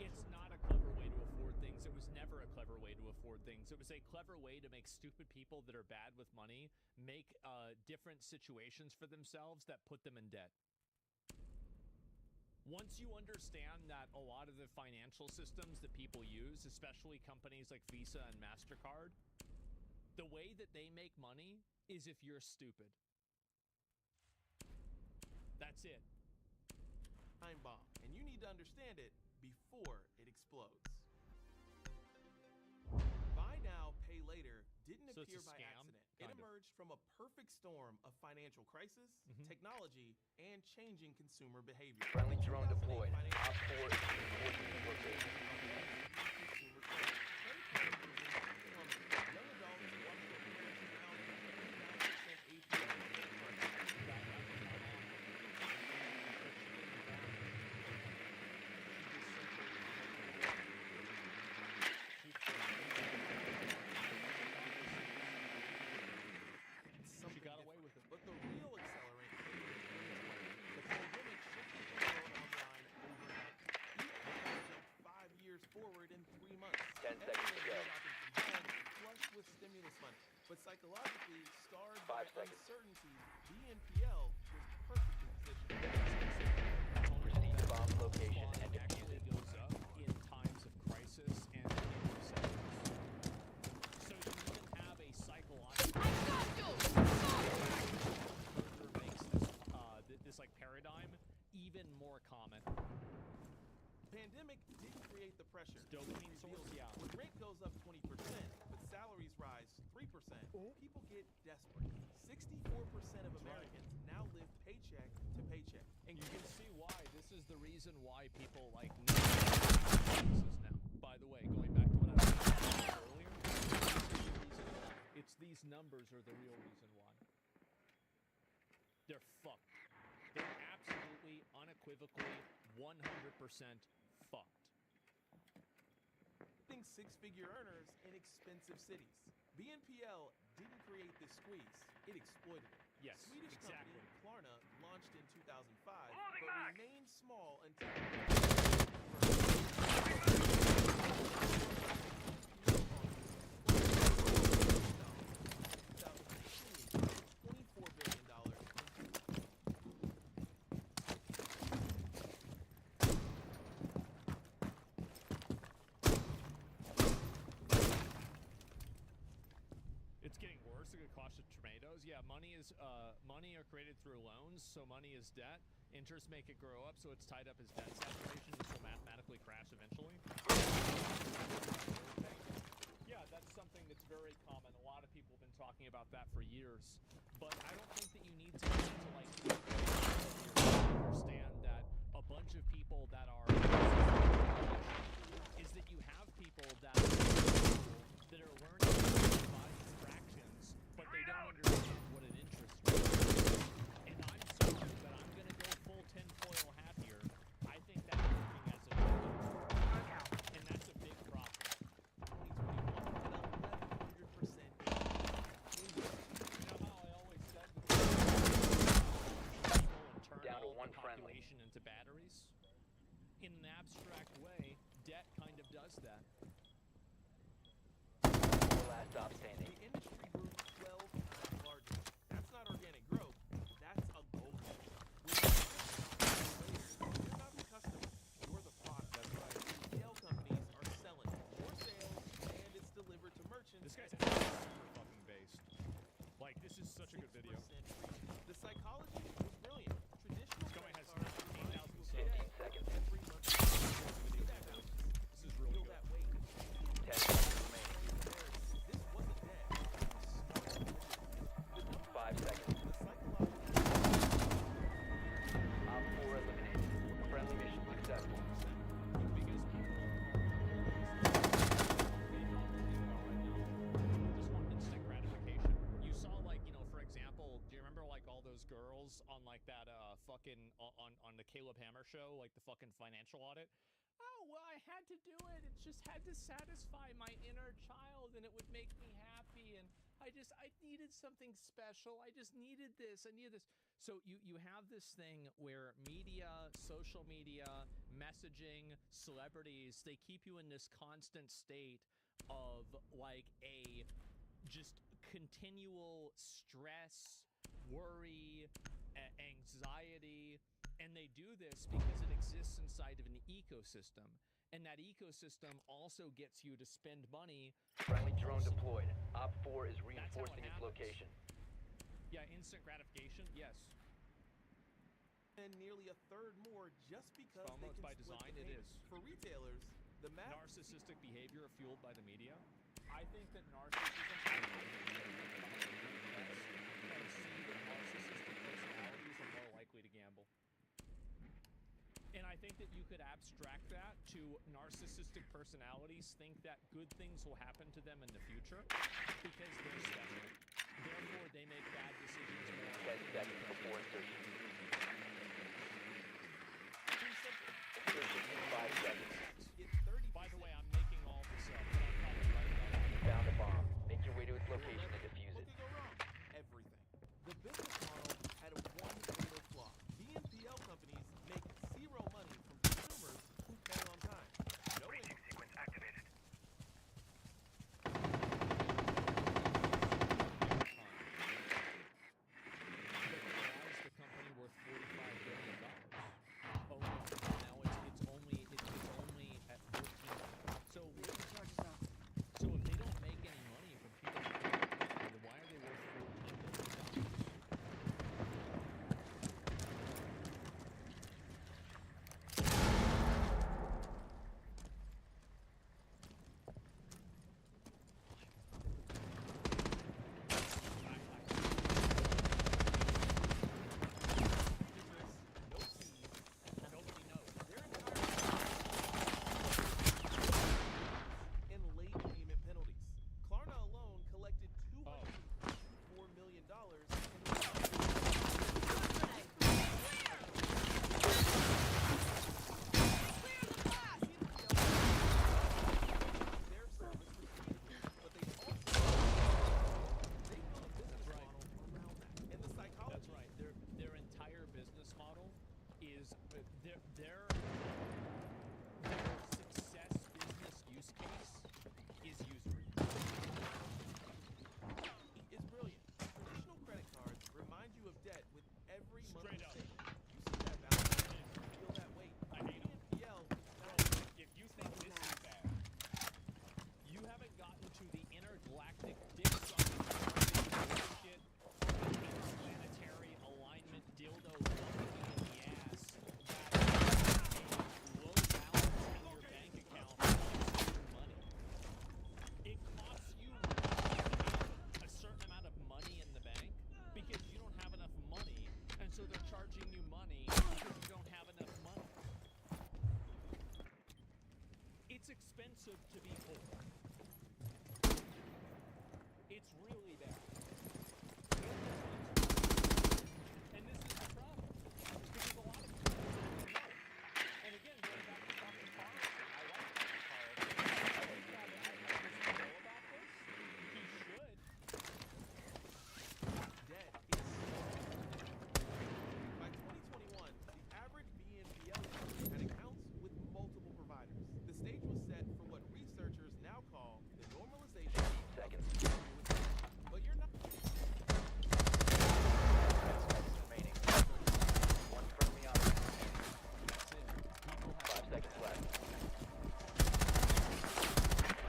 It's not a clever way to afford things. It was never a clever way to afford things. It was a clever way to make stupid people that are bad with money make different situations for themselves that put them in debt. Once you understand that a lot of the financial systems that people use, especially companies like Visa and MasterCard, the way that they make money is if you're stupid. That's it. time bomb, and you need to understand it before it explodes. Buy now, pay later didn't So it's appear a by scam, accident. It kind of. emerged from a perfect storm of financial crisis, technology, and changing consumer behavior. Friendly drone 2008 deployed. financial Op 4 is located. consumer credit. Credit card users plummeted. Young adults watched their parents account 39% APR on credit cards. She got away with it. But the real accelerant came in 2020. The pandemic shifted the world online overnight. E-commerce jumped 5 years forward in 3 months. 10 seconds to go. Everyone shopping from home, flush with stimulus money. But psychologically, starved by 5 seconds. uncertainty, BNPL was perfectly positioned. Proceed to bomb location and defuse Actually it. goes up in times of crisis and in recessions. So you even have a psychological further makes this like paradigm even more common. Pandemic didn't create the pressure. Dopamine It source, revealed it. yeah. When rent goes up 20%, but salaries rise 3%, people get desperate. 64% of Americans now live paycheck to paycheck. And you can see why. This is the reason why people like need businesses now. By the way, going back to what I was talking about earlier, it's these numbers are the real reason why. They're fucked. They're absolutely, unequivocally, 100% fucked. Think six-figure earners in expensive cities. BNPL didn't create this squeeze, it exploited it. Yes, Swedish exactly. company Klarna launched in 2005, but remained small until $24 billion. It's getting worse. Look at the cost of tomatoes. Yeah, money are created through loans, so money is debt. Interest make it grow up, so it's tied up as debt saturation, which will mathematically crash eventually. Yeah, that's something that's very common. A lot of people have been talking about that for years. But I don't think that you need to like understand that a bunch of people that are is that you have people that are learning to buy these fractions, but they don't understand what an interest rate is. And I'm sorry, but I'm gonna go full tinfoil hat here. I think that's working as a and that's a big problem. 2021 You know how I always said that Down to turn one the friendly. population into batteries? In an abstract way, debt kind of does that. Last stop standing. The industry grew 12 times larger. That's not organic growth. That's a goal. When you're not the customer, you're the product. That's right. Retail companies are selling more sales, and it's delivered to merchants. This guy's super those girls on like that fucking on the Caleb Hammer show, like the fucking financial audit. Oh, well, I had to do it. It just had to satisfy my inner child, and it would make me happy. And I needed something special. I just needed this. I needed this. So you have this thing where media, social media, messaging, celebrities, they keep you in this constant state of like a just continual stress, worry, anxiety. And they do this because it exists inside of an ecosystem. And that ecosystem also gets you to spend money. Friendly drone deployed. Op 4 is reinforcing its location. Yeah, instant gratification, yes. And nearly a third more just because they almost can by split design, the it payment. is. For retailers, the math... Narcissistic behavior fueled by the media. I think that narcissism... that narcissistic personalities are more likely to gamble. And I think that you could abstract that to narcissistic personalities think that good things will happen to them in the future because they're special. Therefore, they make bad decisions more. 10 seconds before insertion. 5 seconds. By the way, I'm making all this up, but I'm probably right about it. You found a bomb. Make your way to its location and defuse it. What could go wrong? Everything. The business model had one fatal flaw. BNPL companies make zero money from consumers who pay on time. No Breaching sequence activated. Why is the company worth $45 billion? Oh no, now it's only at 14. So so if they don't make any money from people, then why are they worth $14 billion? Nobody knows. In late payment penalties. Klarna alone collected $204 million in their service repeatedly, but they also they built a business model around that. And the psychology. That's right. Their entire business model is their success business use case is usury. Is brilliant. Traditional credit cards remind you of debt with every monthly Straight up. statement. You see that balance, you feel that weight. I hate 'em. BNPL, If you think this is bad, you haven't gotten to the intergalactic dick sucking bullshit, interplanetary alignment dildo fucking in the ass that a low balance in your bank account costs you money. It costs you a certain amount of money in the bank because you don't have enough money, and so they're charging you money because you don't have enough money. It's expensive to be poor. It's really bad. And this is the problem. Because a lot of people don't know. And again, going back to fucking politics, I like fucking politics. I think that I doesn't know about this. He should. debt is by 2021, the average BNPL user had accounts with multiple providers. The stage was set for what researchers now call the normalization of Seconds. but you're not. 10 seconds remaining. One friendly operator. That's it. People have 5 seconds left.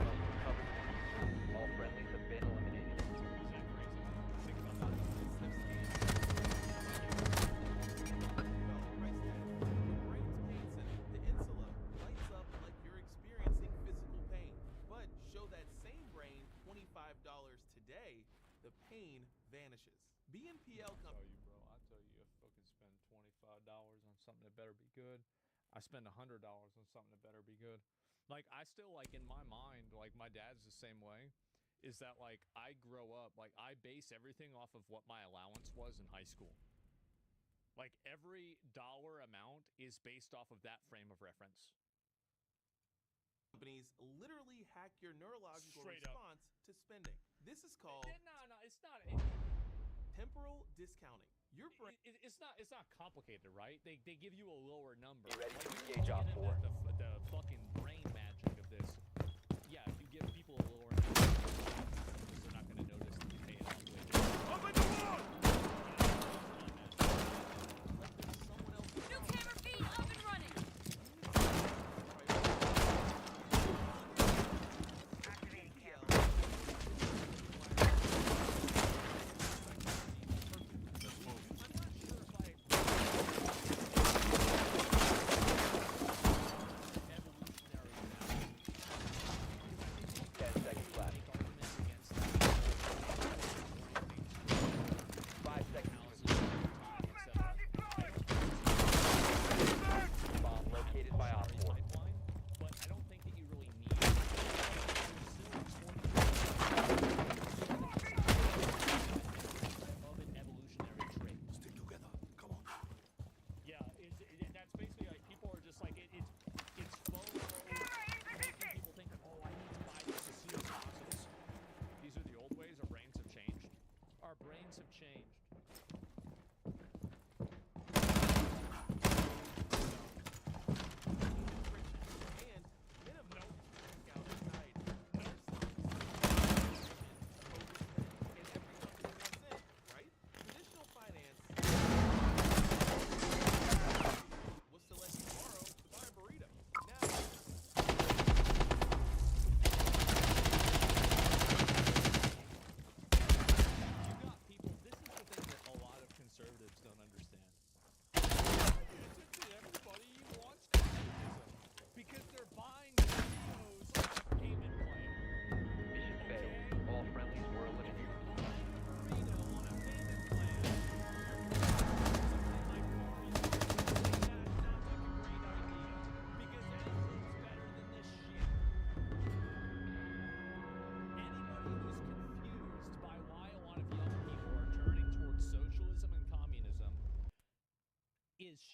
Must recover the diffuser. All friendlies have been eliminated. Is that crazy? Think about that. Brain's Pain Center, the insula, lights up like you're experiencing physical pain. But show that same brain $25 today, the pain vanishes. BNPL I company. tell you, bro. I tell you, I fucking spend $25 on something that better be good. I spend $100 on something that better be good. Like, I still, like, in my mind, like, my dad's the same way, is that, like, I grow up, like, I base everything off of what my allowance was in high school. Like every dollar amount is based off of that frame of reference. Companies literally hack your neurological Straight up. response to spending. This is called No, it's not. temporal discounting. Your brain. It's not complicated, right? They give you a lower number. Be ready to Like, engage you Op get 4. into the fucking brain magic of this. Yeah, if you give people a lower number, they're not going to notice that you pay it all the way down. Open the door! New camera feed up and running. Activating camera.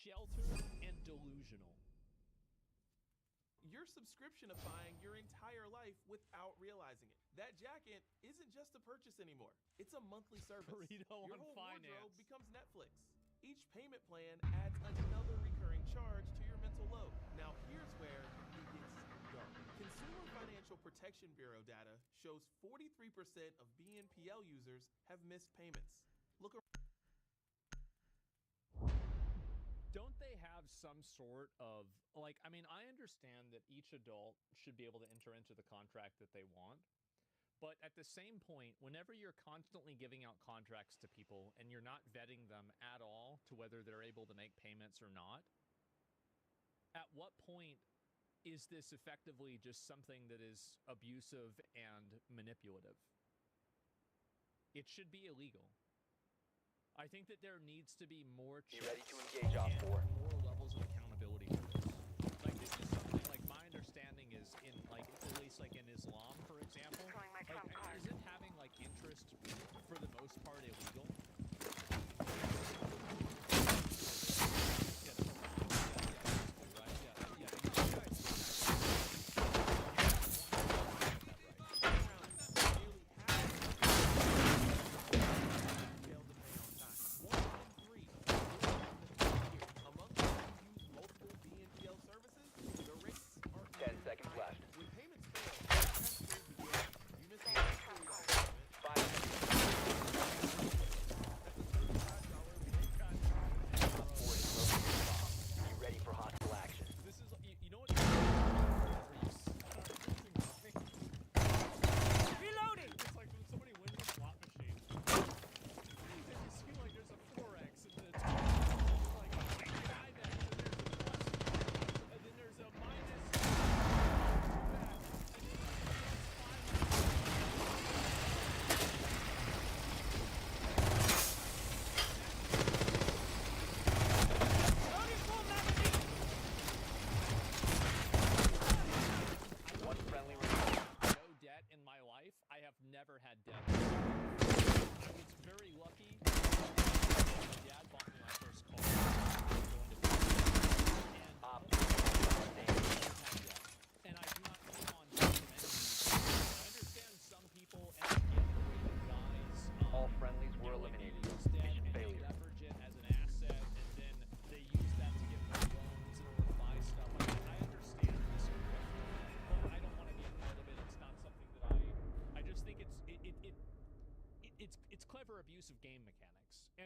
sheltered and delusional. You're subscriptionifying your entire life without realizing it. That jacket isn't just a purchase anymore. It's a monthly service. Burrito your on whole finance. wardrobe becomes Netflix. Each payment plan adds another recurring charge to your mental load. Now, here's where it gets dark. Consumer Financial Protection Bureau data shows 43% of BNPL users have missed payments. Look around. Don't they have some sort of, like, I mean, I understand that each adult should be able to enter into the contract that they want. But at the same point, whenever you're constantly giving out contracts to people and you're not vetting them at all to whether they're able to make payments or not, at what point is this effectively just something that is abusive and manipulative? It should be illegal. I think that there needs to be more Be ready to engage Op 4. more levels of accountability for this. Like, this is something, like, my understanding is in, like, at least like in Islam, for example, like, isn't having, like, interest for the most part illegal?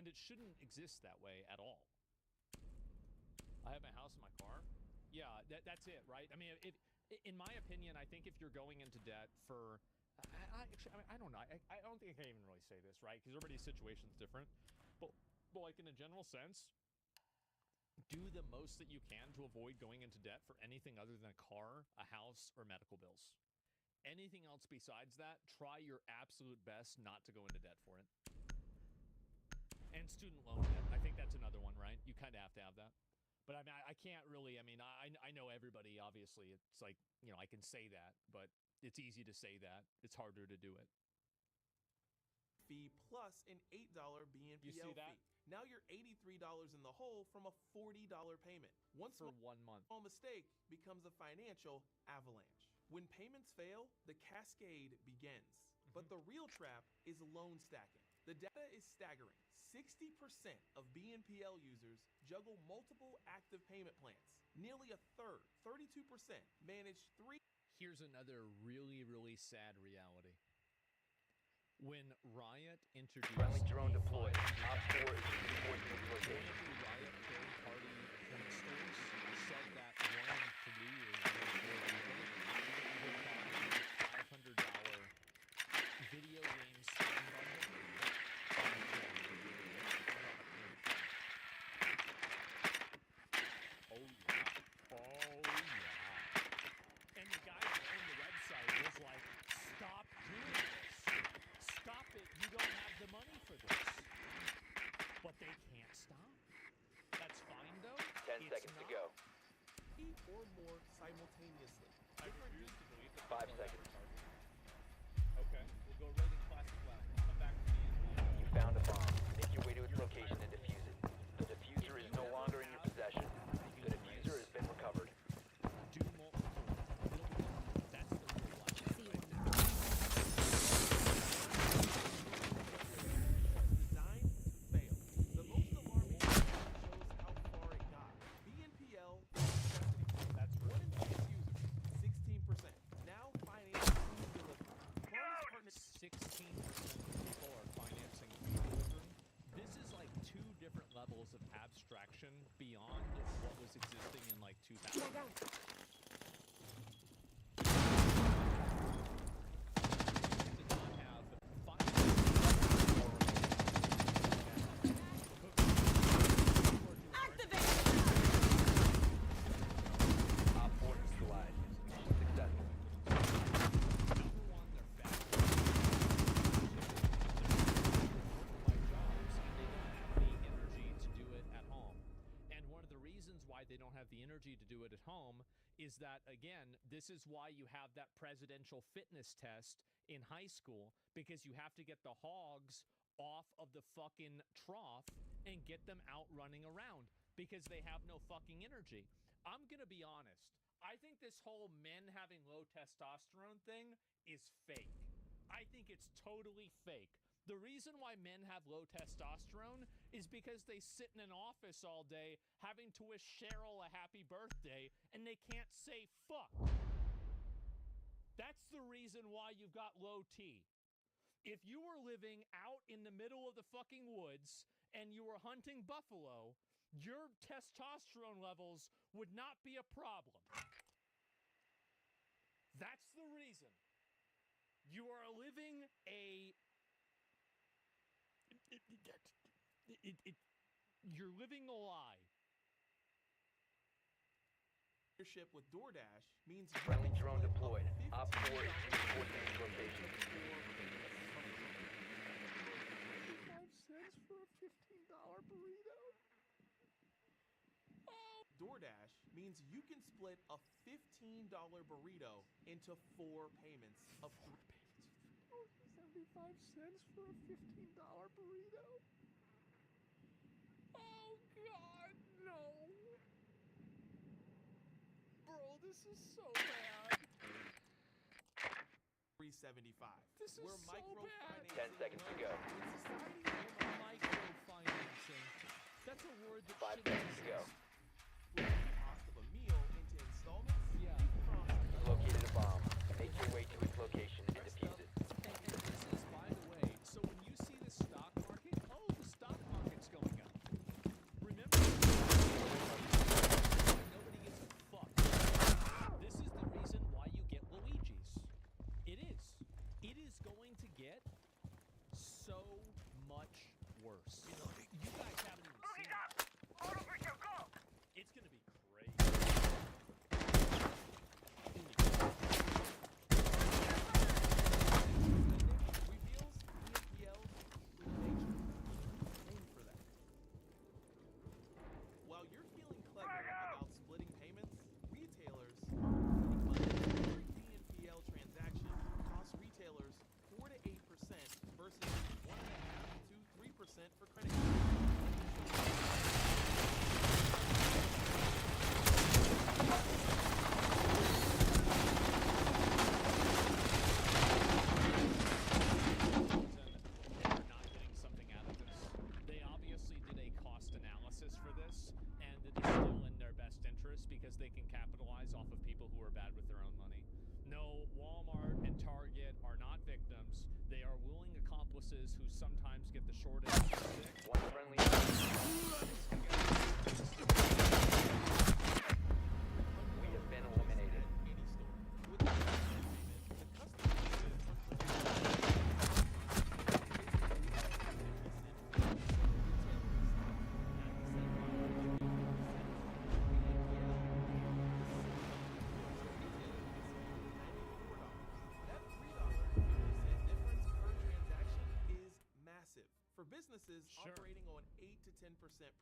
And it shouldn't exist that way at all. I have my house and my car. Yeah, that's it, right? I mean, in my opinion, I think if you're going into debt for, I don't know. I don't think I can even really say this, right? Because everybody's situation's different. But like in a general sense, do the most that you can to avoid going into debt for anything other than a car, a house, or medical bills. Anything else besides that, try your absolute best not to go into debt for it. And student loan debt. I think that's another one, right? You kind of have to have that. But I mean, I can't really, I mean, I know everybody, obviously. It's like, you know, I can say that, but it's easy to say that. It's harder to do it. Fee plus an $8 BNPL You see that? fee. Now you're $83 in the hole from a $40 payment. One for 1 month. Small mistake becomes a financial avalanche. When payments fail, the cascade begins. But the real trap is loan stacking. The data is staggering. 60% of BNPL users juggle multiple active payment plans. Nearly a third, 32%, manage 3. Here's another really, really sad reality. When Riot introduced Friendly drone deployed. Op 4 is reinforcing its location. One of the Riot third-party point stores said that one Purdue $500 video game Steam bundle. Oh yeah. Oh yeah. And the guy that owned the website was like, stop doing this. Stop it. You don't have the money for this. But they can't stop. That's fine though. 10 seconds to go. Or more simultaneously. 5 seconds. Okay. We'll go rating classic lab. Come back to me. You found a bomb. Make your way to its location and defuse it. The diffuser is no longer in your possession. The diffuser has been recovered. Do multiple. That's the real life. Designed to fail. The most alarming data shows how far it got. BNPL That's one in 6 users, 16%. Now financing food delivery. 16% of people are financing food delivery. This is like 2 different levels of abstraction beyond what was existing in like 2000. Op 4 neutralized. Mission successful. They don't have the energy to do it at home is that, again, this is why you have that presidential fitness test in high school, because you have to get the hogs off of the fucking trough and get them out running around because they have no fucking energy. I'm gonna be honest. I think this whole men having low testosterone thing is fake. I think it's totally fake. The reason why men have low testosterone is because they sit in an office all day having to wish Cheryl a happy birthday and they can't say fuck. That's the reason why you've got low T. If you were living out in the middle of the fucking woods and you were hunting buffalo, your testosterone levels would not be a problem. That's the reason. You are living a... You're living a lie. Partnership with DoorDash means Friendly drone deployed. Op 4 is reinforcing its location. 5 cents for a $15 burrito? DoorDash means you can split a $15 burrito into 4 payments of 3. 75 cents for a $15 burrito? Oh God, no. Bro, this is so bad. 375. This is We're so bad. 10 seconds to go. Microfinancing. That's a word that 5 shouldn't seconds to go. The cost of a meal into installments. Yeah. You've located a bomb. Make your way to its location and defuse it. And this is, by the way, so when you see the stock market, the stock market they can capitalize off of people who are bad with their own money. No, Walmart and Target are not victims. They are willing accomplices who sometimes get the short end of the stick. One friendly. We have been eliminated. For businesses operating on 8 to 10%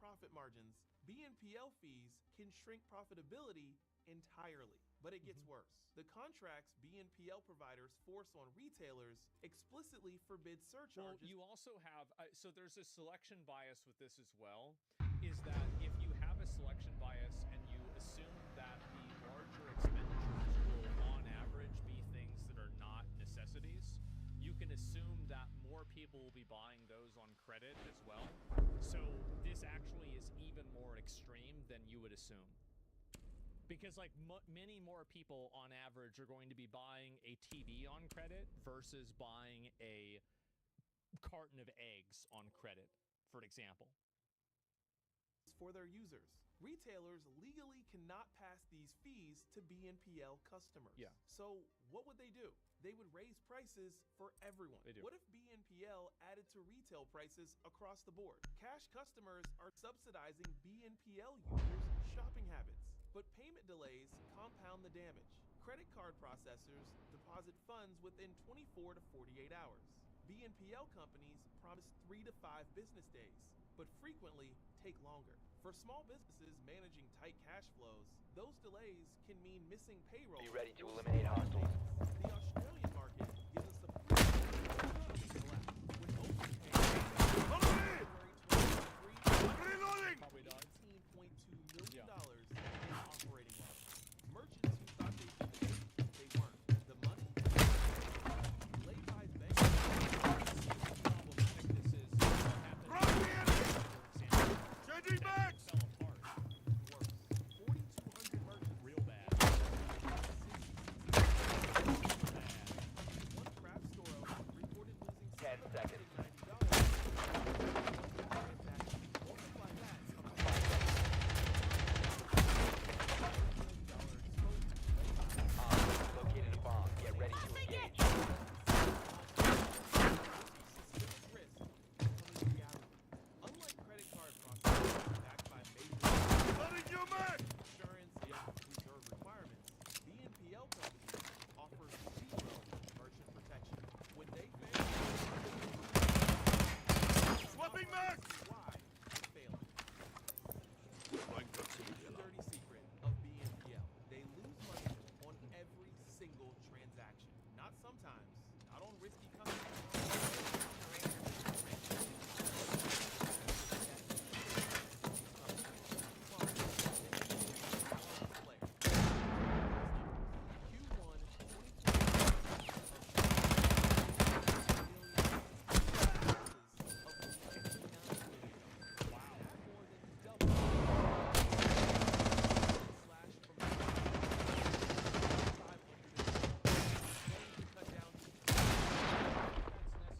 profit margins, BNPL fees can shrink profitability entirely. But it gets worse. The contracts BNPL providers force on retailers explicitly forbid surcharges. Well, you also have, so there's a selection bias with this as well, is that if you have a selection bias and you assume that the larger expenditures will on average be things that are not necessities, you can assume that more people will be buying those on credit as well. So this actually is even more extreme than you would assume. Because like many more people on average are going to be buying a TV on credit versus buying a carton of eggs on credit, for example. For their users. Retailers legally cannot pass these fees to BNPL customers. Yeah. So what would they do? They would raise prices for everyone. They do. What if BNPL added to retail prices across the board? Cash customers are subsidizing BNPL users' shopping habits, but payment delays compound the damage. Credit card processors deposit funds within 24 to 48 hours. BNPL companies promise 3 to 5 business days, but frequently take longer. For small businesses managing tight cash flows, those delays can mean missing payroll. Be ready to eliminate hostiles. The Australian market gives us a with open February 2023, Probably died. $18.2 million in operating loss. Merchants who thought they could pay, they weren't. The money, Levi's bank. Problematic this is what happened, for example. Changing backs! Fell apart. Worse. 4,200 merchants. Real bad. One craft store owner reported losing 10 seconds. Multiply that Located a bomb. Get ready to engage. Unlike credit card processors backed by major Letting you back! insurance and reserve requirements, BNPL companies offer zero merchant protection. When they fail, Swapping back! why they're failing. Like proximity alarm. Dirty secret of BNPL. They lose money on every single transaction. Not sometimes, not on risky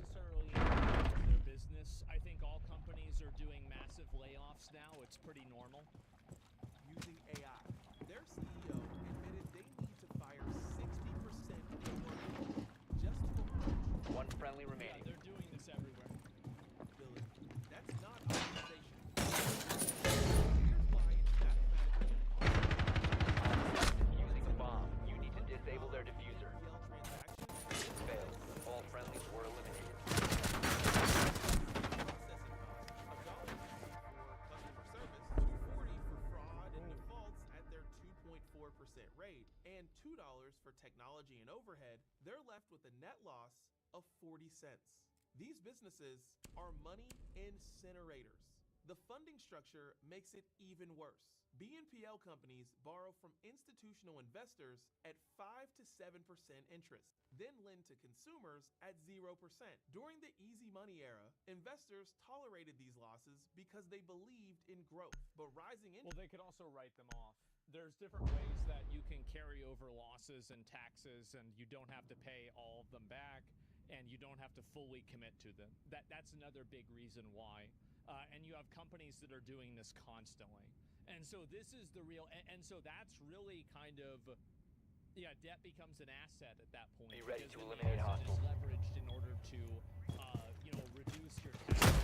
Their business. I think all companies are doing massive layoffs now. It's pretty normal. using AI. Their CEO admitted they need to fire 60% more people just to approach One friendly Yeah, remaining. they're doing this everywhere. ability. That's not optimization. Here's why it's mathematically Defusing a bomb. You need to disable their diffuser. BNPL transactions. Failed. All friendlies were eliminated. Processing costs $1 for customer service, $2.40 for fraud and defaults at their 2.4% rate, and $2 for technology and overhead. They're left with a net loss of 40 cents. These businesses are money incinerators. The funding funding structure makes it even worse. BNPL companies borrow from institutional investors at 5 to 7% interest, then lend to consumers at 0%. During the easy money era, investors tolerated these losses because they believed in growth, but rising interest... Well, they could also write them off. There's different ways that you can carry over losses and taxes, and you don't have to pay all of them back, and you don't have to fully commit to them. That's another big reason why. And you have companies that are doing this constantly. And so this is the real, and so that's really kind of, yeah, debt becomes an asset at that point. Be ready because to then eliminate the asset is hostiles. leveraged in order to, reduce your taxes.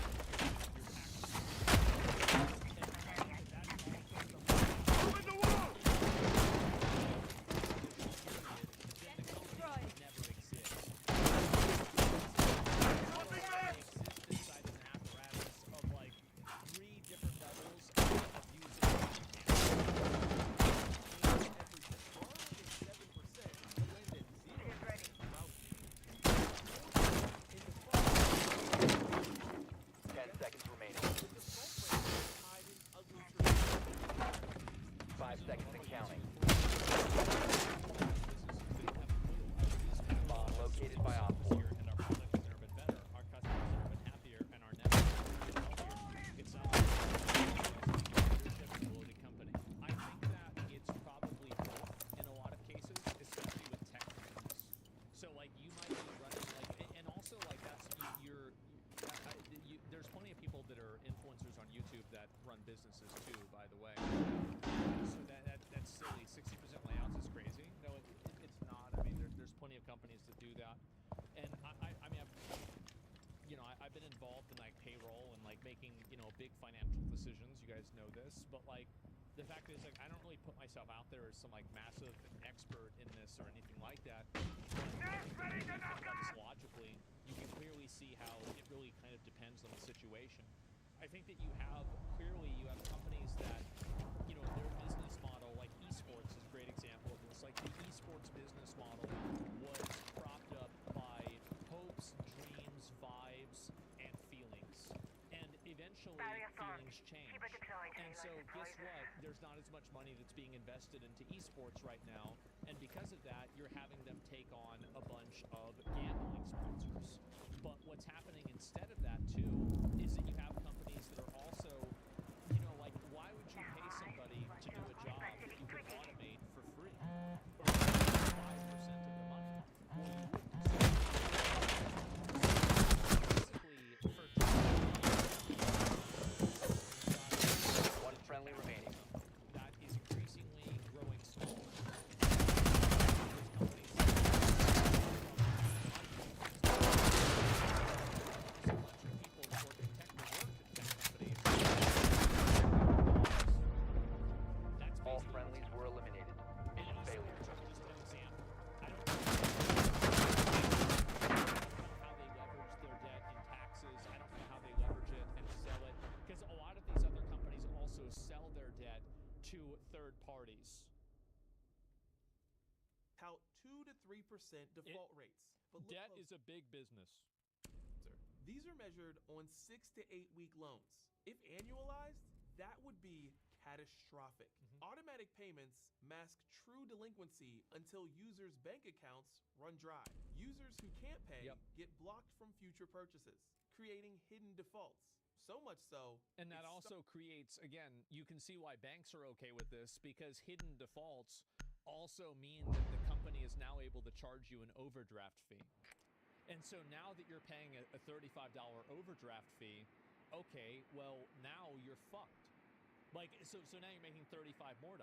Businesses too, by the way. So that's silly. 60% layouts is crazy. No, it's not. I mean, there's plenty of companies that do that. And I mean, I've been involved in like payroll and like making big financial decisions. You guys know this, but like the fact is like I don't really put myself out there as some like massive expert in this or anything like that. Logically, you can clearly see how it really kind of depends on the situation. I think that you have companies that, their business model, like esports is a great example of this. Like the esports business model was propped up by hopes, dreams, vibes, and feelings. And eventually feelings change. And so guess what? There's not as much money that's being invested into esports right now. And because of that, you're having them take on a bunch of gambling sponsors. But what's happening instead of that too is that you have companies that are also, why would you pay somebody to do a job that you could automate for free? Or 5% of the money? Well, you wouldn't. One friendly remaining. That is increasingly growing small. All friendlies were eliminated. Mission failure. I don't know how they leverage their debt in taxes. I don't know how they leverage it and sell it. Because a lot of these other companies also sell their debt to third parties. Tout 2 to 3% default rates. But debt is a big business. These are measured on 6 to 8 week loans. If annualized, that would be catastrophic. Automatic payments mask true delinquency until users' bank accounts run dry. Users who can't pay get blocked from future purchases, creating hidden defaults. So much so. And that also creates, again, you can see why banks are okay with this, because hidden defaults also mean that the company is now able to charge you an overdraft fee. And so now that you're paying a $35 overdraft fee, okay, well, now you're fucked. Like, so now you're making $35 more.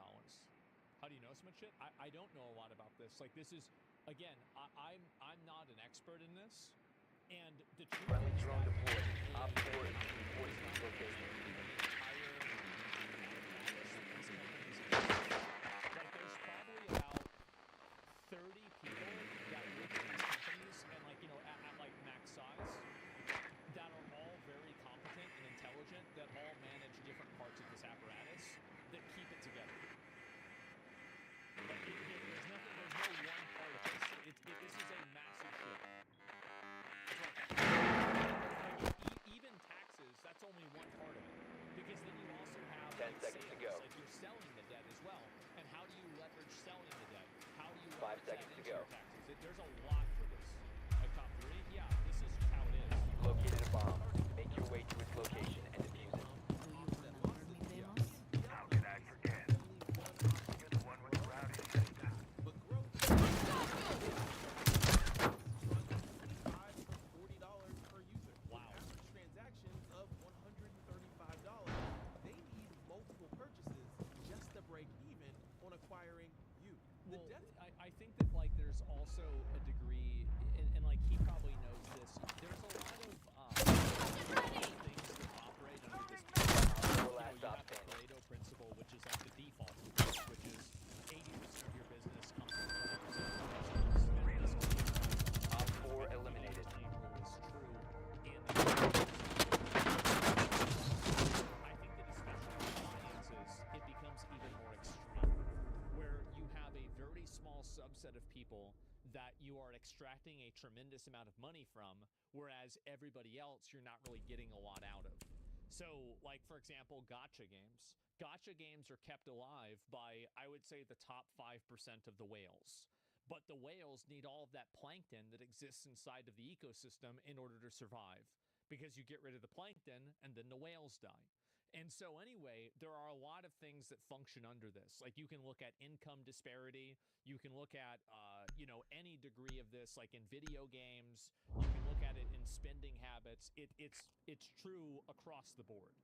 How do you know so much shit? I don't know a lot about this. Like, this is, again, I'm not an expert in this. And the truth Friendly is drone that deployed. Op 4 is reporting this location. Like, there's probably about 30 people that work in these companies and, like, at like max size, that are all very competent and intelligent, that all manage different parts of this apparatus that keep it together. Like, there's no one part of this. This is a massive shift. Even taxes, that's only one part of it. 5 seconds to go. Like you're selling the debt as well. And how do you leverage selling the debt? How do you 5 leverage seconds that to into go. your taxes? There's a lot for this. Like top 3, yeah, this is just how it is. You've located a bomb. Make your way to its location and defuse it. How can I forget? You're the one with the rowdy sister. But growth $25 to $40 per user. Wow. With average transactions of $135. They need multiple purchases just to break even on acquiring you. The Well, debt I think that like there's also a degree, and like he probably knows this. There's a lot of things that operate under this. You Last have stop the standing. Pareto principle, which is like the default, which is 80% of your business comes from 20% of your business. Op 4 eliminated. Rule is true in the I think that especially in finances, it becomes even more extreme, where you have a very small subset of people that you are extracting a tremendous amount of money from, whereas everybody else you're not really getting a lot out of. So, like, for example, gotcha games. Gotcha games are kept alive by, I would say, the top 5% of the whales. But the whales need all of that plankton that exists inside of the ecosystem in order to survive. Because you get rid of the plankton and then the whales die. And so anyway, there are a lot of things that function under this. Like you can look at income disparity. You can look at, any degree of this, like in video games. You can look at it in spending habits. It's true across the board.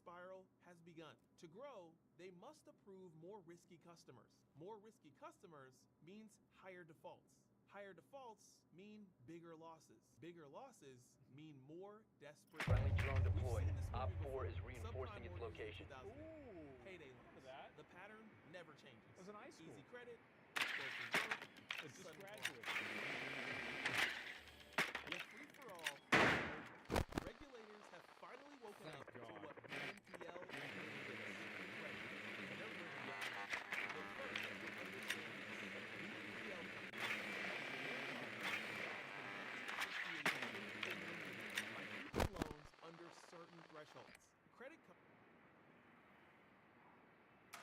spiral has begun. To grow, they must approve more risky customers. More risky customers means higher defaults. Higher defaults mean bigger losses. Bigger losses mean more desperate. Friendly drone We've deployed. seen this Op movie 4 is before. reinforcing Subprime its mortgages location. in 2008. Ooh. Payday loans. Look at that. The pattern never changes. That was in high school. Easy credit, explosive growth, I just sudden graduated. The free-for-all is over. Regulators have finally woken Thank up to God. what BNPL is credit. And they're bringing down the first to understand BNPL by keeping loans under certain thresholds. Credit companies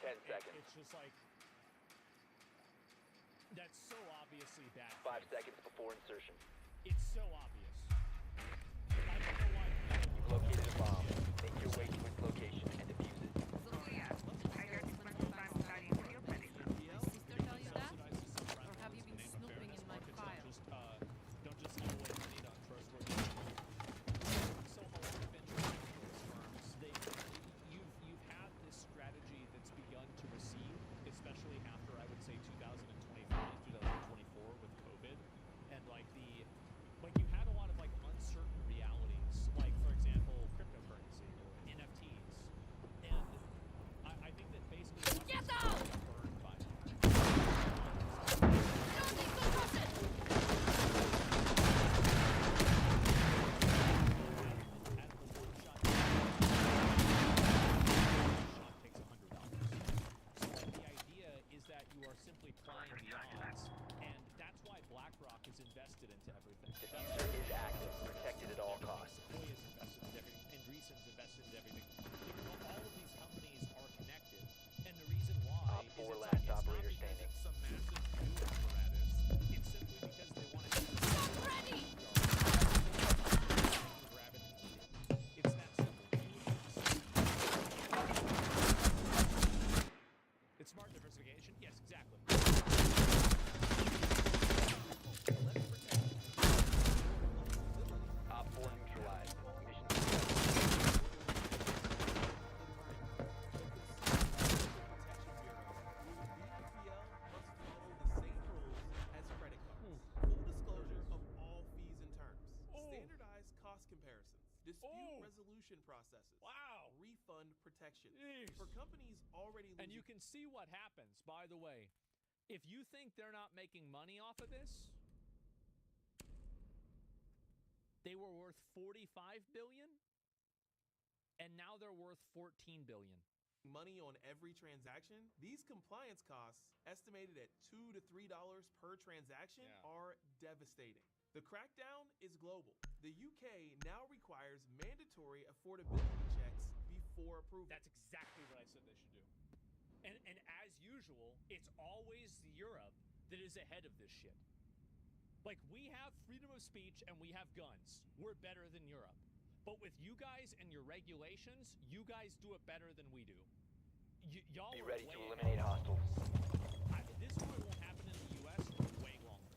10 seconds. It's just like, that's so obviously bad. 5 seconds before insertion. It's so obvious. I don't know why. You've located a bomb. Make your way to its location and defuse it. Sister tell you that? Or have you been snooping in my file? Don't just give away money to untrustworthy people. So a lot of venture capitalist firms, you've had this strategy that's begun to recede, especially after I would say 2023, 2024 with COVID, and like you had a lot of like uncertain realities, like for example cryptocurrency or NFTs, and I think that basically Get got out! burned by it. Don't think so, trust it! Shot takes $100. So like the idea is that you are simply playing the odds, and that's why BlackRock is invested into everything. Diffuser is active. Protected at all costs. Sequoia is invested into everything, and Andreessen's invested into everything. Because all of these companies are connected, and the reason why Op is 4 it's last not operator because standing. it's some massive new apparatus. It's simply because they want to Ready! grab it and eat it. It's that simple. It's smart diversification. Yes, exactly. Op 4 neutralized. Mission BNPL must follow the same rules as credit cards. Full disclosure of all fees and terms. Standardized cost comparisons. Dispute resolution processes. Wow. Refund protections. Jeez. For companies already losing And you can see what happens, by the way. If you think they're not making money off of this, they were worth $45 billion, and now they're worth $14 billion. money on every transaction, these compliance costs, estimated at $2 to $3 per transaction, are devastating. The crackdown is global. The UK now requires mandatory affordability checks before approval. prove That's exactly what I said they should do. And as usual, it's always Europe that is ahead of this shit. Like, we have freedom of speech and we have guns. We're better than Europe. But with you guys and your regulations, you guys do it better than we do. Y'all Be are ready way to ahead eliminate of us. hostiles. This probably won't happen in the U.S. for way longer.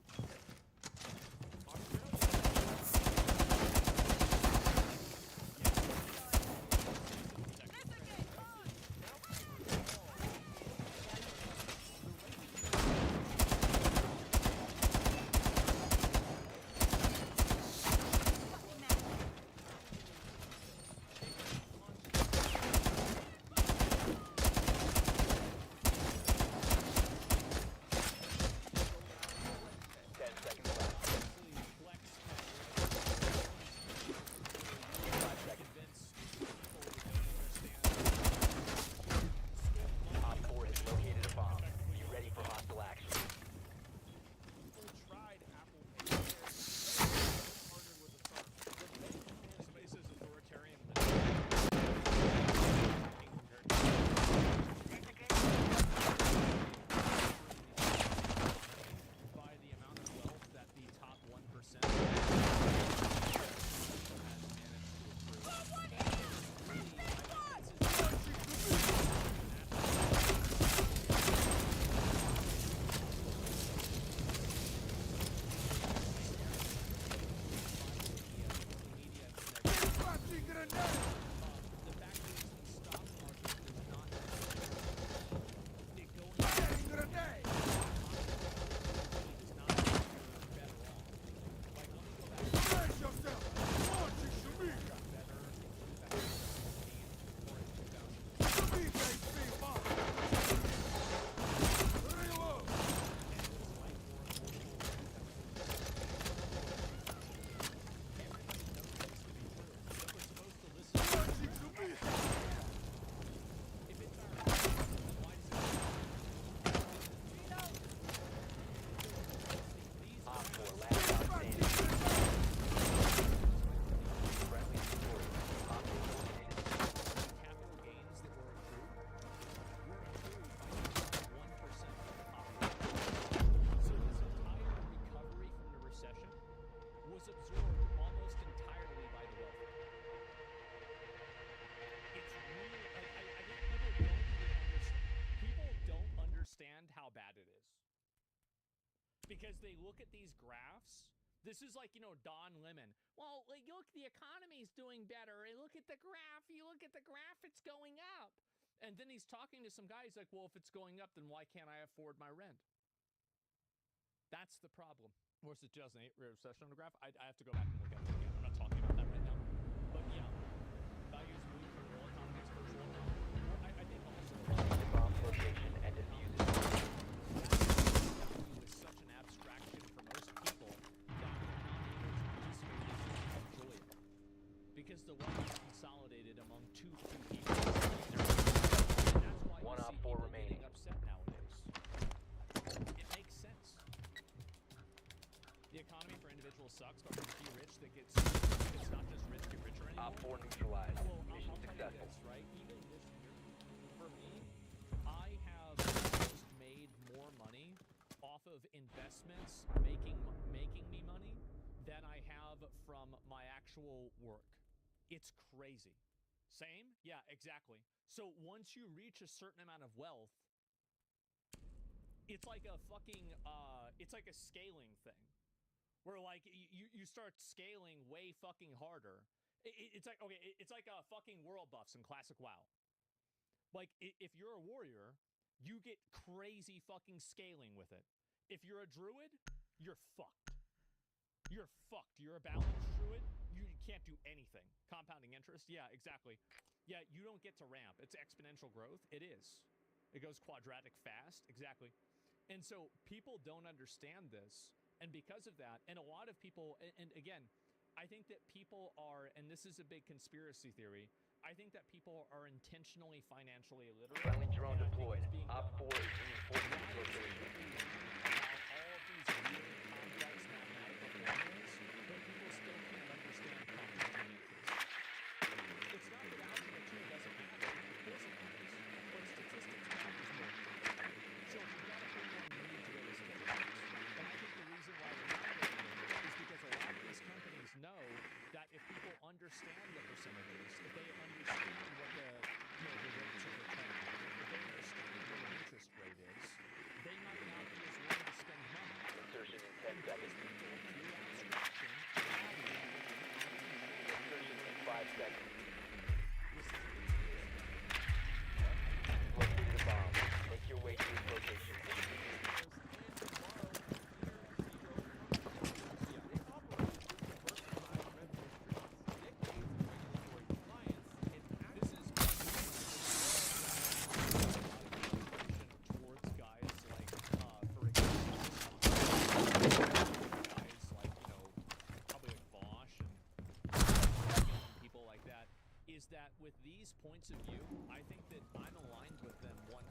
Because they look at these graphs. This is like, Don Lemon. Well, like, you look, the economy's doing better. And look at the graph. You look at the graph, it's going up. And then he's talking to some guy. He's like, well, if it's going up, then why can't I afford my rent? That's the problem. Where's the 2008 recession on the graph? I have to go back and look at it again. I'm not talking about that right now. But yeah, values move from real economies to virtual economy. I think also The bomb location and defuse it. is such an abstraction for most people that they're not able to participate in it enjoyable. Because the wealth is consolidated among too few people. And that's why One you op see four people remaining. getting upset nowadays. It makes sense. The economy for individuals sucks, but for the few rich that gets, it's not just rich get richer anymore. Op 4 neutralized. Well, Mission I'll tell you successful. this, right? Even this year, for me, I have almost made more money off of investments making me money than I have from my actual work. It's crazy. Same? Yeah, exactly. So once you reach a certain amount of wealth, it's like a fucking, it's like a scaling thing. Where, like, you start scaling way fucking harder. It's like, okay, it's like fucking world buffs in classic WoW. Like, if you're a warrior, you get crazy fucking scaling with it. If you're a druid, you're fucked. You're fucked. You're a balanced druid, you can't do anything. Compounding interest, yeah, exactly. Yeah, you don't get to ramp. It's exponential growth. It is. It goes quadratic fast, exactly. And so people don't understand this. And because of that, and a lot of people, and again, I think that people are, and this is a big conspiracy theory, I think that people are intentionally financially illiterate. Friendly drone and I think deployed. it's being Op done 4 on is reinforcing its location. all of these really complex mathematical formulas, but people still can't understand compounding interest. It's not that algebra 2 doesn't matter. points of view, I think that I'm aligned with them 100%.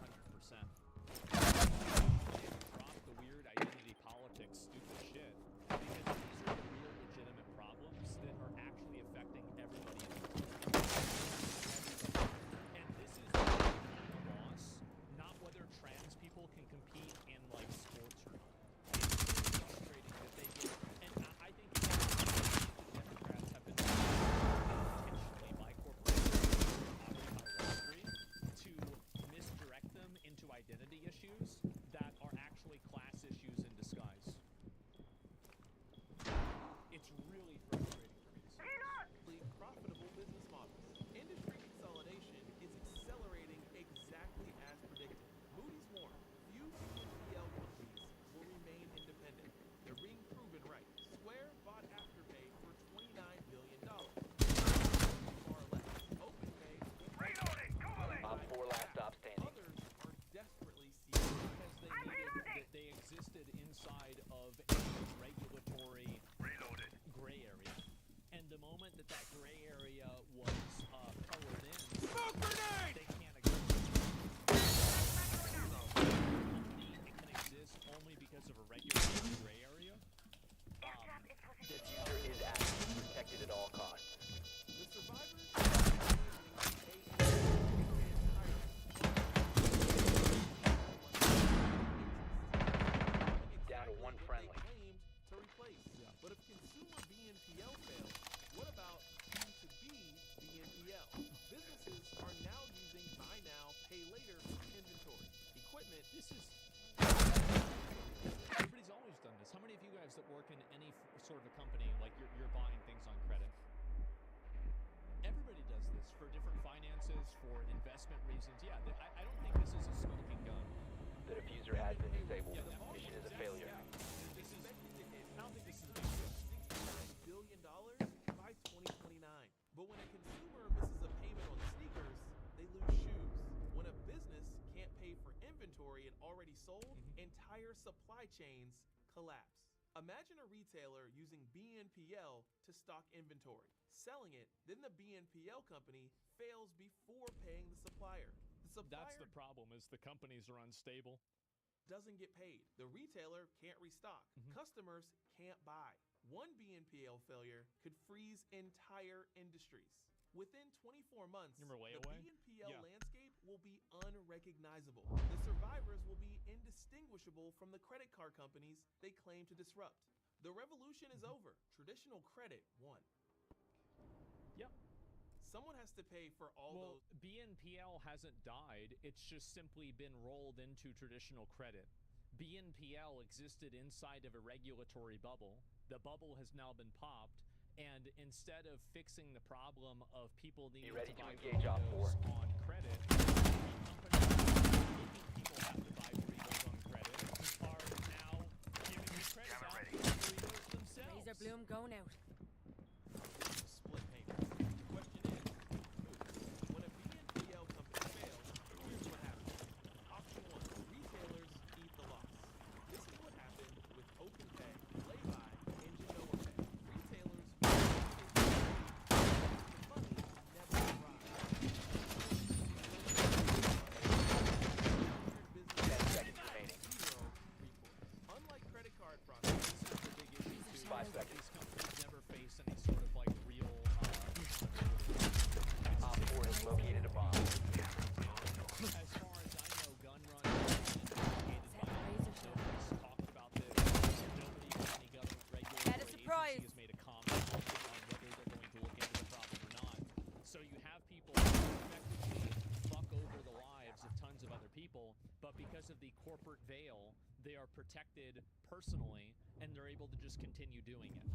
Drop the weird identity politics, stupid shit, because these are the real legitimate problems that are actually affecting everybody in the world. And this is the loss, not whether trans people can compete in like sports or not. It's frustrating that they get, and I think the Democrats have been intentionally by corporations by Wall Street to misdirect them into identity issues that are actually class issues in disguise. It's really frustrating for me to see. Profitable business models. Industry consolidation is accelerating exactly as predicted. Moody's warned few BNPL companies will remain independent. They're being proven right. Square bought Afterpay for $29 billion. Far less. OpenPay. Reloading! Op 4 last stop standing. Others are desperately seeking because they existed inside of a regulatory gray area. And the moment that gray area was colored in, they can't exist. It can exist only because of a regulatory gray area. Diffuser is active, protected at all costs. The survivors down to one friendly. To replace. Yeah. But if consumer BNPL fails, what about B2B BNPL? Businesses are now using buy now, pay later inventory. Equipment. This is... Everybody's always done this. How many of you guys that work in any sort of a company, like you're buying things on credit? Everybody does this for different finances, for investment reasons. Yeah, I don't think this is a smoking gun. The diffuser has been disabled. Mission is a failure. I don't think this is a big deal. $69 billion by 2029. But when a consumer misses a payment on sneakers, they lose shoes. When a business can't pay for inventory and already sold, entire supply chains collapse. Imagine a retailer using BNPL to stock inventory, selling it, then the BNPL company fails before paying the supplier. That's the problem, is the companies are unstable. Doesn't get paid. The retailer can't restock. Customers can't buy. One BNPL failure could freeze entire industries. Within 24 months, the BNPL landscape will be unrecognizable. The survivors will be indistinguishable from the credit card companies they claim to disrupt. The revolution is over. Traditional credit won. Yep. Someone has to pay for all those. BNPL hasn't died. It's just simply been rolled into traditional credit. BNPL existed inside of a regulatory bubble. The bubble has now been popped. And instead of fixing the problem of people needing to buy burritos on credit, companies making people have to buy burritos on credit are now giving the credit out for burritos themselves. Razor bloom going out. Split payments. The question is, when a BNPL company fails, here's what happens. Option 1, retailers eat the loss. This is what happened with OpenPay, Laybuy, and Genoa Pay. Retailers money never arrives. 10 seconds remaining. Zero recourse. Unlike credit card processing, this is the big issue. 5 seconds. These companies never face any sort of like real Op 4 has located a bomb. As far as I know, gun runs nobody's talked about this. Nobody from any government regulatory agency has made a comment on whether they're going to look into the problem or not. So you have people who effectively fuck over the lives of tons of other people, but because of the corporate veil, they are protected personally, and they're able to just continue doing it.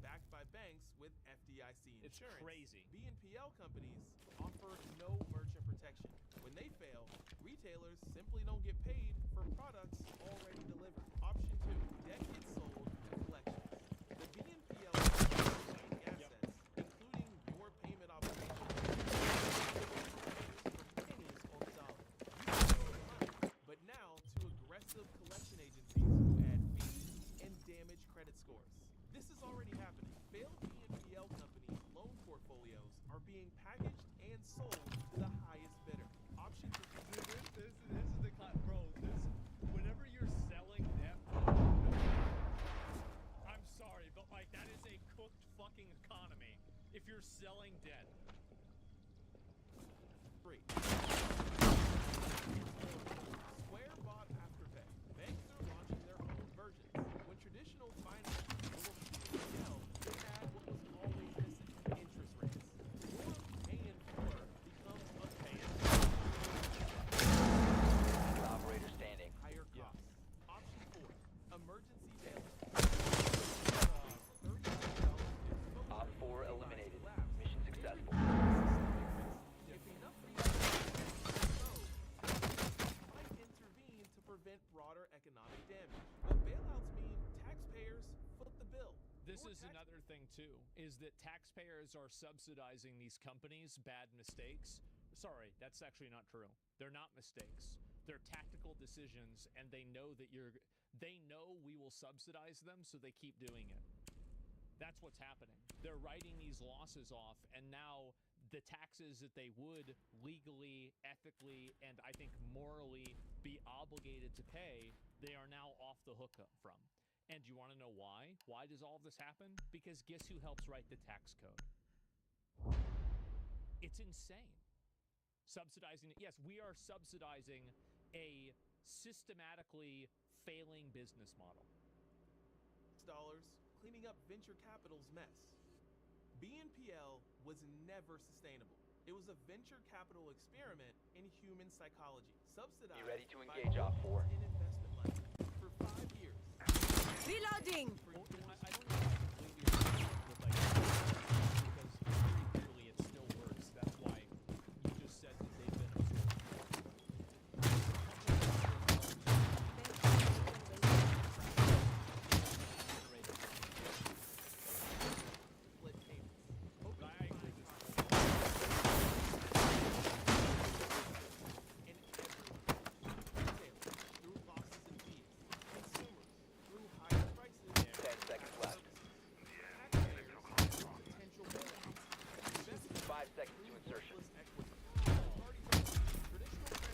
Backed by banks with FDIC insurance. It's crazy. BNPL companies offer no merchant protection. When they fail, retailers simply don't get paid for products already delivered. Option 2, debt gets sold to collections. The BNPL assets, including your payment obligations, for pennies on the dollar. You can owe money, but now to aggressive collection agencies who add fees and damage credit scores. This is already happening. Failed BNPL companies' loan portfolios are being packaged and if you're selling debt. Free. Square bought Afterpay. Banks are launching their own versions. When traditional finance tools BNPL, they had what was always missing: interest rates. Your paying for becomes a paying. Operator standing. Higher costs. Option 4. Emergency bailout. Op 4 eliminated. Mission successful. If enough resources might intervene to prevent broader economic damage. But bailouts mean taxpayers foot the bill. This is another thing too, is that taxpayers are subsidizing these companies' bad mistakes. Sorry, that's actually not true. They're not mistakes. They're tactical decisions, and they know that they know we will subsidize them, so they keep doing it. That's what's happening. They're writing these losses off, and now the taxes that they would legally, ethically, and I think morally be obligated to pay, they are now off the hook from. And you want to know why? Why does all of this happen? Because guess who helps write the tax code? It's insane. Subsidizing it. Yes, we are subsidizing a systematically failing business model. Dollars cleaning up venture capital's mess. BNPL was never sustainable. It was a venture capital experiment in human psychology, subsidized Be ready to by engage Op 4. in investment money for 5 years. Reloading! I don't know if I completely agree with like because very clearly it still works. That's why you just said that they've been absorbed. Split payments. But I agree with this. And everyone. Retailers through losses and fees. Consumers through higher prices. 10 seconds left. Taxpayers through potential bailouts. Investors 5 seconds to insertion. worthless equity. Parties only. Traditional credit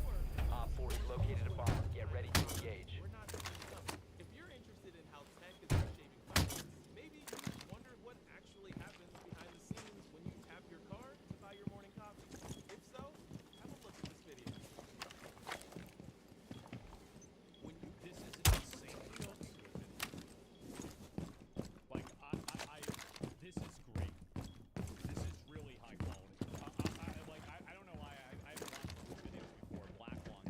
or Op 4 has located a bomb. Get ready to engage. we're not seeing it coming. If you're interested in how tech is reshaping finance, maybe you wondered what actually happens behind the scenes when you tap your card to buy your morning coffee. If so, have a look at this video. When you This is insane. Like this is great. This is really high quality. I don't know why I haven't watched these videos before. Black one.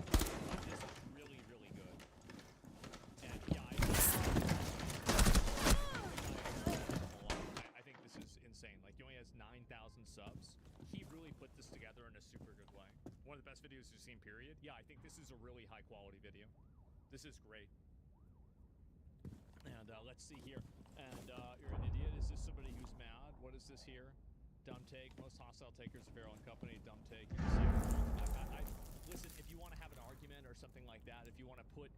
This is really, really good. And yeah, I think this is insane. Like he only has 9,000 subs. He really put this together in a super good way. One of the best videos you've seen, period. Yeah, I think this is a really high quality video. This is great. And let's see here. And you're an idiot. Is this somebody who's mad? What is this here? Dumb take. Most hostile takers of Farrell and Company. Dumb take. You can see listen, if you want to have an argument or something like that, if you want to put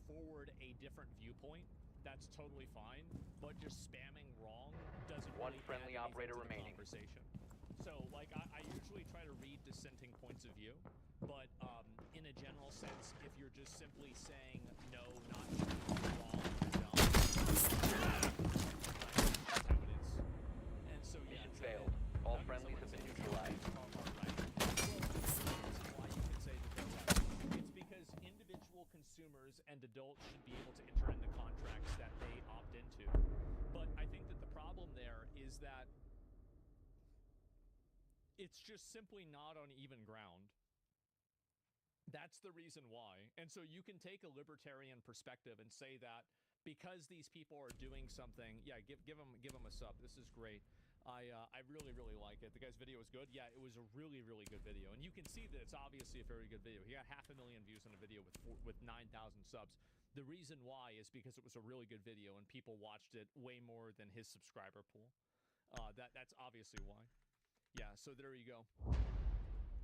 forward a different viewpoint, that's totally fine. But just spamming wrong doesn't One really friendly add operator anything to the remaining. conversation. So, like, I usually try to read dissenting points of view, but in a general sense, if you're just simply saying no, not wrong, dumb, that's how it is. And so, yeah, Mission it's failed. All having friendlies someone have been say neutralized. are right. Why you can say that they're right. It's because individual consumers and adults should be able to enter into contracts that they opt into. But I think that the problem there is that it's just simply not on even ground. That's the reason why. And so you can take a libertarian perspective and say that because these people are doing something, yeah, give them a sub. This is great. I really, really like it. The guy's video was good. Yeah, it was a really, really good video. And you can see that it's obviously a very good video. He got 500,000 views on a video with 9,000 subs. The reason why is because it was a really good video and people watched it way more than his subscriber pool. That's obviously why. Yeah, so there you go.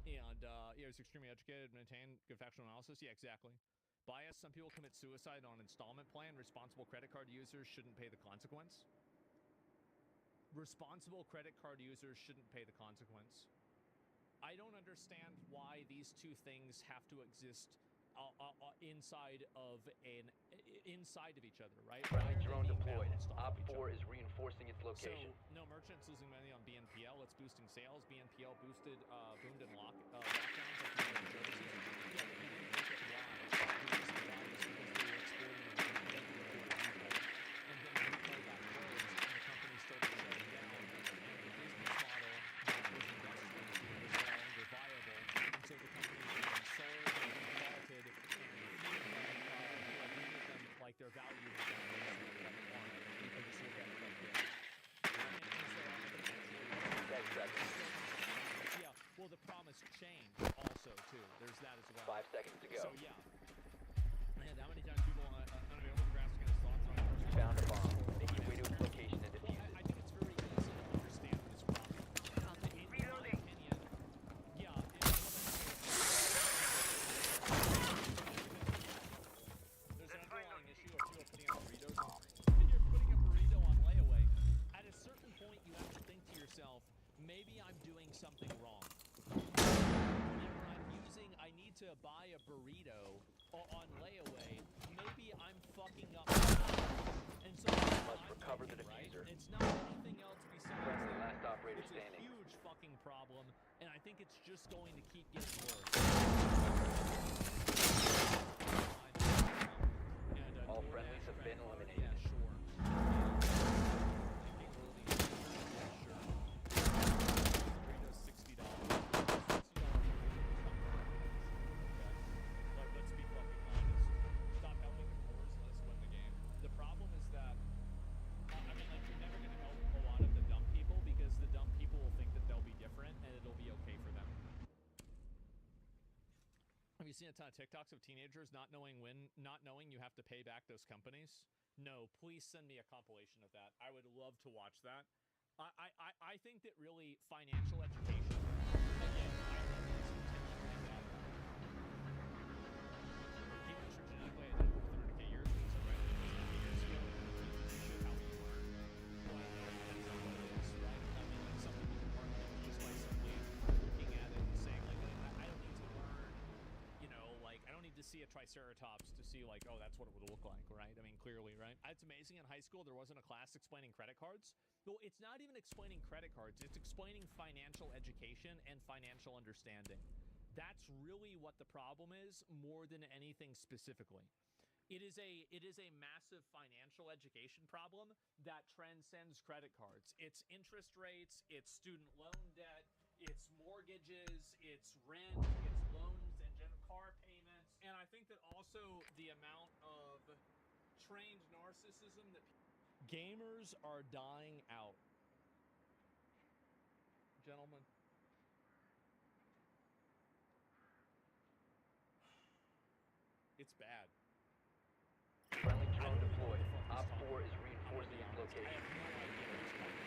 And yeah, he's extremely educated, maintained good factual analysis. Yeah, exactly. Bias, some people commit suicide on installment plan. Responsible credit card users shouldn't pay the consequence. Responsible credit card users shouldn't pay the consequence. I don't understand why these two things have to exist inside of each other, right? Friendly Why are drone they being deployed. balanced off Op of each 4 other? is reinforcing its location. So no merchants losing money on BNPL. It's boosting sales. BNPL boomed in lockdowns like financial services. Yeah, but you didn't look at why. The reason why is because they were exporting and importing people, and then the repo got closed, and the company started shutting down, and the business model that was invested into was no longer viable, and so the companies were then sold and defaulted, and many of them like their value was down basically like one. You can just look at it like this. Yeah, well, the promise changed also too. There's that as well. 5 seconds to go. So yeah, man, how many times people unavailable to grasp against thoughts on You found a bomb. Make your way to its location and defuse it. I think it's very easy to understand this problem. In my opinion, yeah, there's an underlying issue of people putting up burritos on. If you're putting a burrito on layaway, at a certain point you have to think to yourself, maybe I'm doing something wrong. Whenever I need to buy a burrito on layaway, maybe I'm fucking up. And so Must recover the diffuser. It's not anything else besides Friendly that. last operator It's standing. a huge fucking problem, and I think it's just going to keep getting worse. All friendlies have been eliminated. Yeah, sure. Burrito's $60. Like, let's be fucking honest. Stop helping the poor, let us win the game. The problem is that, I mean, like, you're never going to help a lot of the dumb people because the dumb people will think that they'll be different and it'll be okay for them. Have you seen a ton of TikToks of teenagers not knowing you have to pay back those companies? No, please send me a compilation of that. I would love to watch that. I think that really financial education, again, I love this intentionally that people which are genetically identical with 100K years, so right, 100K years ago, teach you shit how we learn. But depends on what it is, right? I mean, like some people can learn things just by simply looking at it and saying, like, I don't need to learn, you know, like, I don't need to see a triceratops to see, like, oh, that's what it would look like, right? I mean, clearly, right? It's amazing in high school there wasn't a class explaining credit cards. Well, it's not even explaining credit cards. It's explaining financial education and financial understanding. That's really what the problem is, more than anything specifically. It is a massive financial education problem that transcends credit cards. It's interest rates, it's student loan debt, it's mortgages, it's rent, it's loans and car payments. And I think that also the amount of trained narcissism that gamers are dying out. Gentlemen. It's bad. Friendly drone deployed. Op 4 is reinforcing its location. I have no idea what's coming.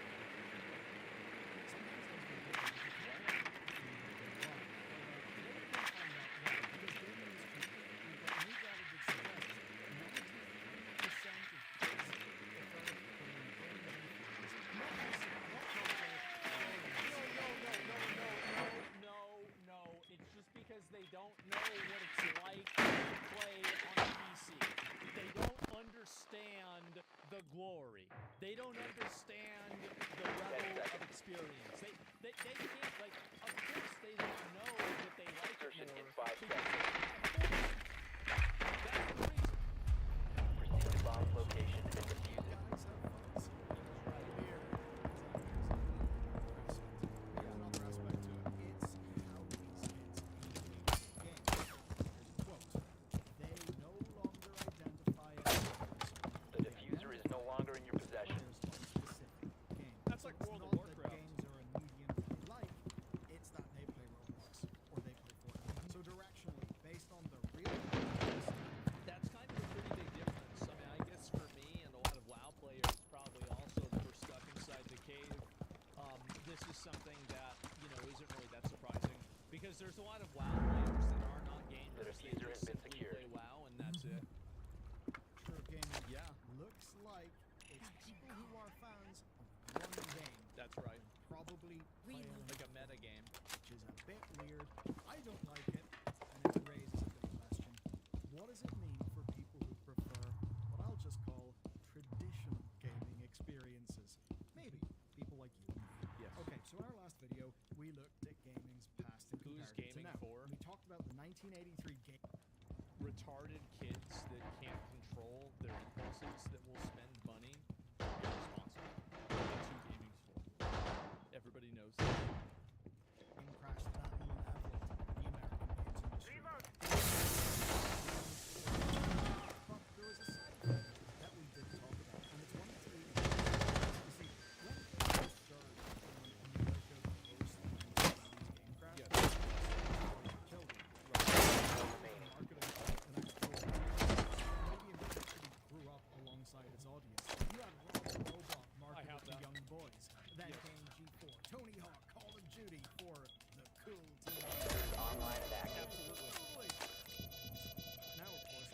Because they don't know what it's like to play on a PC. They don't understand the glory. They don't understand the level of experience. They can't, like, of course they don't know that they like it Insertion in more. 5 seconds. That's the reason. Proceed to bomb's location and defuse it. The diffuser is no longer in your possession. That's like World of Warcraft. Games are a medium they like, it's that they play Roblox or they play Fortnite. So directionally, based on the real That's kind of a pretty big difference. I mean, I guess for me and a lot of WoW players probably also that were stuck inside the cave, this is something that, you know, isn't really that surprising. Because there's a lot of WoW players that are not gamers. The diffuser has been simply secured. play WoW and that's it. Sure gaming Yeah. looks like it's people who are fans of one game. That's right. Probably playing Like a meta game. which is a bit weird. I don't like it, and it raises a big question. 1983 game. Retarded kids that can't control their impulses that will spend money, irresponsible. That's who gaming's for. Everybody knows that. Game crashed that malevolent the American games industry. But there was a side effect that we didn't talk about, and it's one of the you see, when games surged in America post game crash, children. Grew up alongside its audience. You had Robot marketed to young boys. Then came G4, Tony Hawk, Call of Duty for the cool teenagers. Online and active. Absolutely. Now, of course,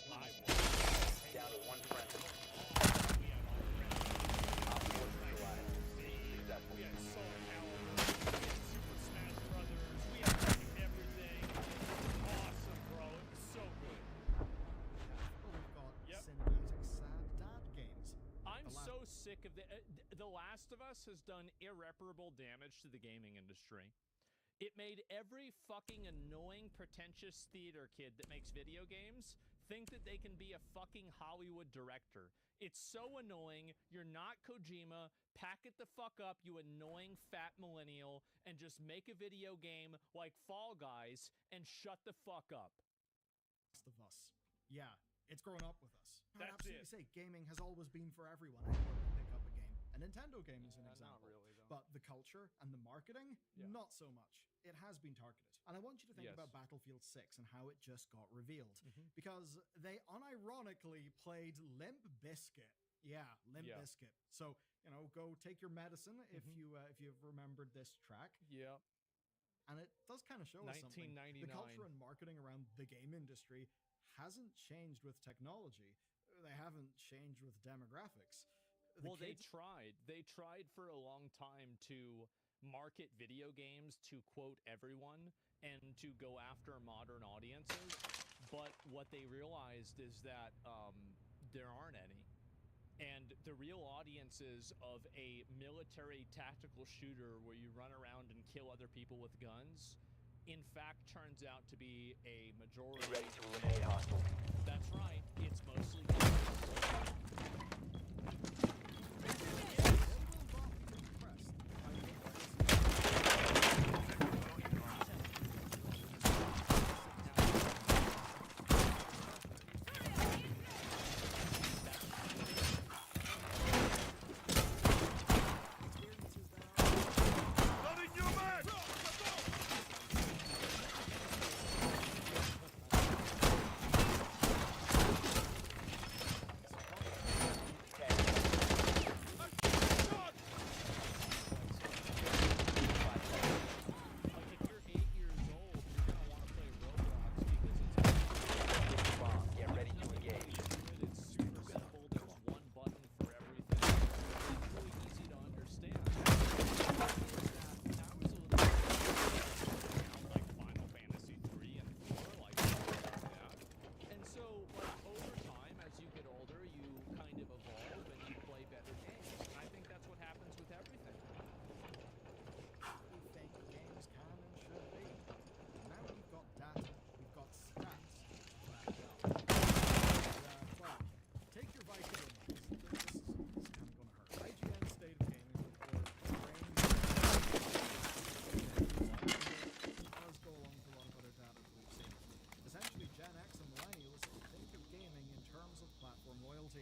Down to one friendly. We had Soul Calibur, we had Super Smash Brothers, we had fucking everything. Awesome, bro. It was so good. We've got cinematic sad dad games. I'm so sick of The Last of Us has done irreparable damage to the gaming industry. It made every fucking annoying, pretentious theater kid that makes video games think that they can be a fucking Hollywood director. It's so annoying. You're not Kojima. Pack it the fuck up, you annoying fat millennial, and just make a video game like Fall Guys and shut the fuck up. Last of Us. Yeah, it's grown up with us. I'd That's absolutely it. say gaming has always been for everyone. Anyone can pick up a game. A Nintendo game is an example. Not really, though. But the culture and the marketing, not so much. It has been targeted. And I want you to think about Battlefield 6 and how it just got revealed. Because they unironically played Limp Bizkit. Yeah, Limp Bizkit. So, you know, go take your medicine if you've remembered this track. Yeah. And it does kind of show us something. 1999. The culture and marketing around the game industry hasn't changed with technology. They haven't changed with demographics. They tried. They tried for a long time to market video games to, quote, everyone and to go after modern audiences. But what they realized is that there aren't any. And the real audiences of a military tactical shooter where you run around and kill other people with guns, in fact, turns out to be a majority. Be ready to eliminate hostile. That's right. It's mostly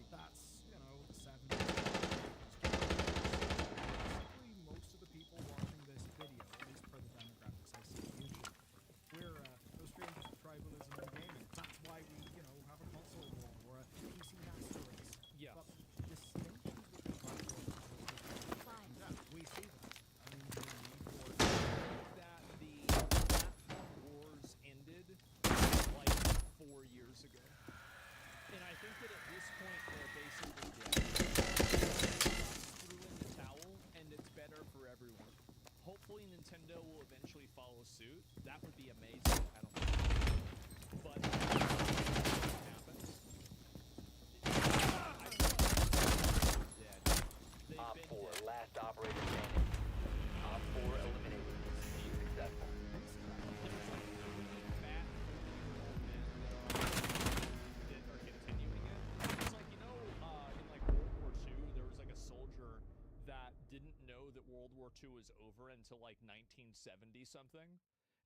That's, you know, the 70s. Basically, most of the people watching this video, at least for the demographics I see on YouTube, we're no strangers to tribalism and gaming. That's why we, you know, have a console war or a PC master race. Yeah. But distinctions between platforms, we see them. I mean, the need for that the platform wars ended like 4 years ago. And I think that at this point they're basically dead. Threw in the towel, and it's better for everyone. Hopefully Nintendo will eventually follow suit. That would be amazing. I don't know. But it happens. Dead. Op 4, last operator standing. Op 4 eliminated. Mission successful. Fat II was over until like 1970 something.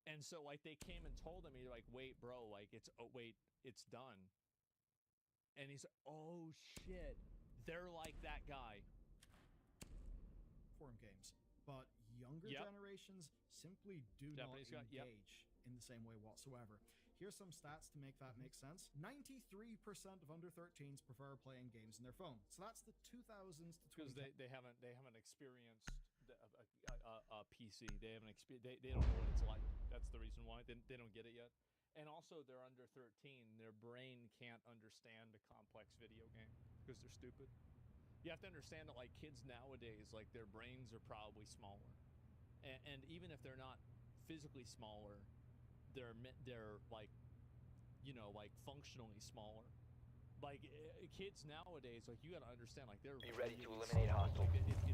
And so like they came and told him, you're like, wait, bro, like it's done. And he's like, oh shit, they're like that guy. Forum games. But younger generations simply do Japanese not guy, engage in the same way whatsoever. Here's some stats to make that make sense. 93% of under 13s prefer playing games on their phone. So that's the 2000s to 2010s. Because they haven't experienced a PC. They haven't they don't know what it's like. That's the reason why they don't get it yet. And also they're under 13. Their brain can't understand a complex video game because they're stupid. You have to understand that like kids nowadays, like their brains are probably smaller, and even if they're not physically smaller, they're like, you know, like functionally smaller. Like kids nowadays, like you got to understand, like they're be ready to eliminate hostiles. Like, it's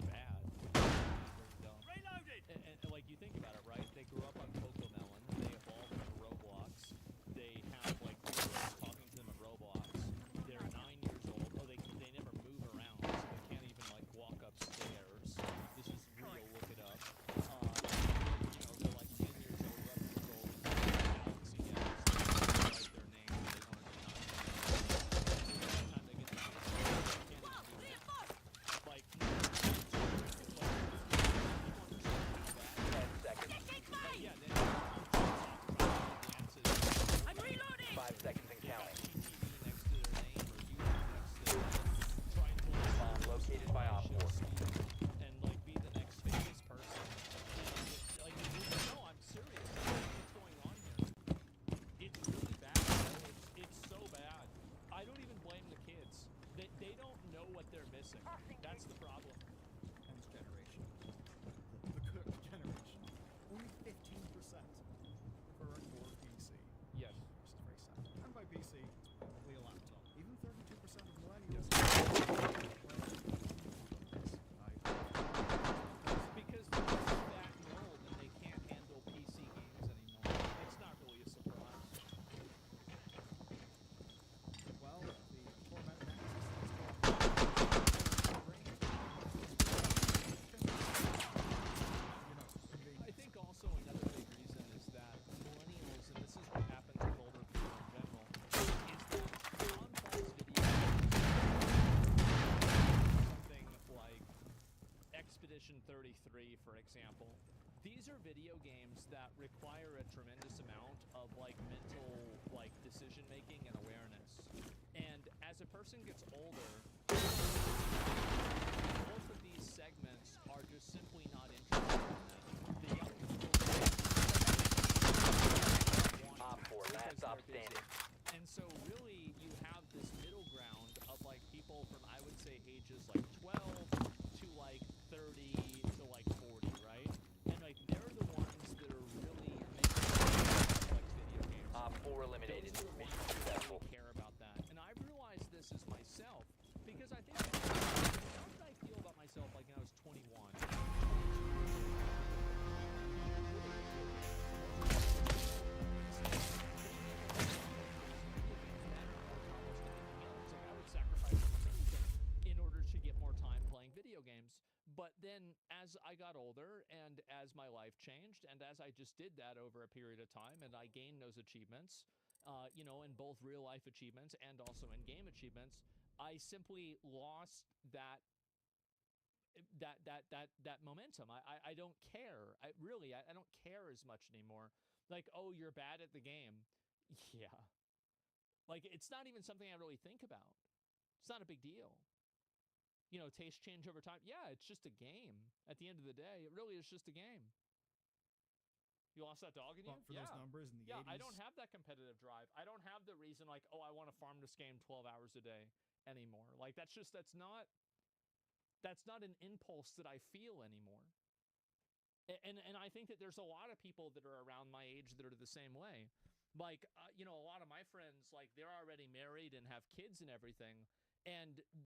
bad. It's dumb. Reloaded. And like you think about it, right? They grew up on Cocomelon. They evolved into Roblox. They have like girls talking to them at Roblox. They're 9 years old. Oh, they never move around, so they can't even like walk upstairs. This is real. Look it up. You know, they're like 10 years old, 11 years old. Galaxy Games. They write their name. They want to do time they get to like 10 seconds. yeah, I'm reloading. 5 seconds and counting. Bomb located by Op 4. And like be the next famous person. And, like no, I'm serious. What's going on here? It's really bad. It's so bad. I don't even blame the kids. They don't know what they're missing. That's the problem. Hence generation. The cooked generation. Only 15% prefer a core PC. Yes. Which is very sad. And by PC, it's probably a laptop. Even 32% of millennials. Because they're just that old and they can't handle PC games anymore. It's not really a surprise. Well, the torment I think also another big reason is that millennials, and this is what happens with older people in general, is that complex video something like Expedition 33, for example. These are video games that require a tremendous amount of like mental like decision making and awareness. And as a person gets older, both of these segments are just simply not interested in them. The young people Op 4, last stop standing. and so really you have this middle ground of like people from I would say ages like 12 to like 30 to like 40, right? And like they're the ones that are really making complex video games. Op 4 eliminated. Those are the Mission ones that successful. really care about that. And I've realized this as myself because I think how did I feel about myself like when I was 21? I would sacrifice anything in order to get more time playing video games. But then as I got older and as my life changed and as I just did that over a period of time and I gained those achievements, you know, in both real life achievements and also in game achievements, I simply lost that momentum. I don't care. I don't care as much anymore. Like, oh, you're bad at the game. Yeah. Like, it's not even something I really think about. It's not a big deal. You know, taste change over time. Yeah, it's just a game. At the end of the day, it really is just a game. You lost that dog in you? For those numbers in the 80s. I don't have that competitive drive. I don't have the reason like, oh, I want to farm this game 12 hours a day anymore. Like that's not an impulse that I feel anymore. And I think that there's a lot of people that are around my age that are the same way. Like, you know, a lot of my friends, like they're already married and have kids and everything. And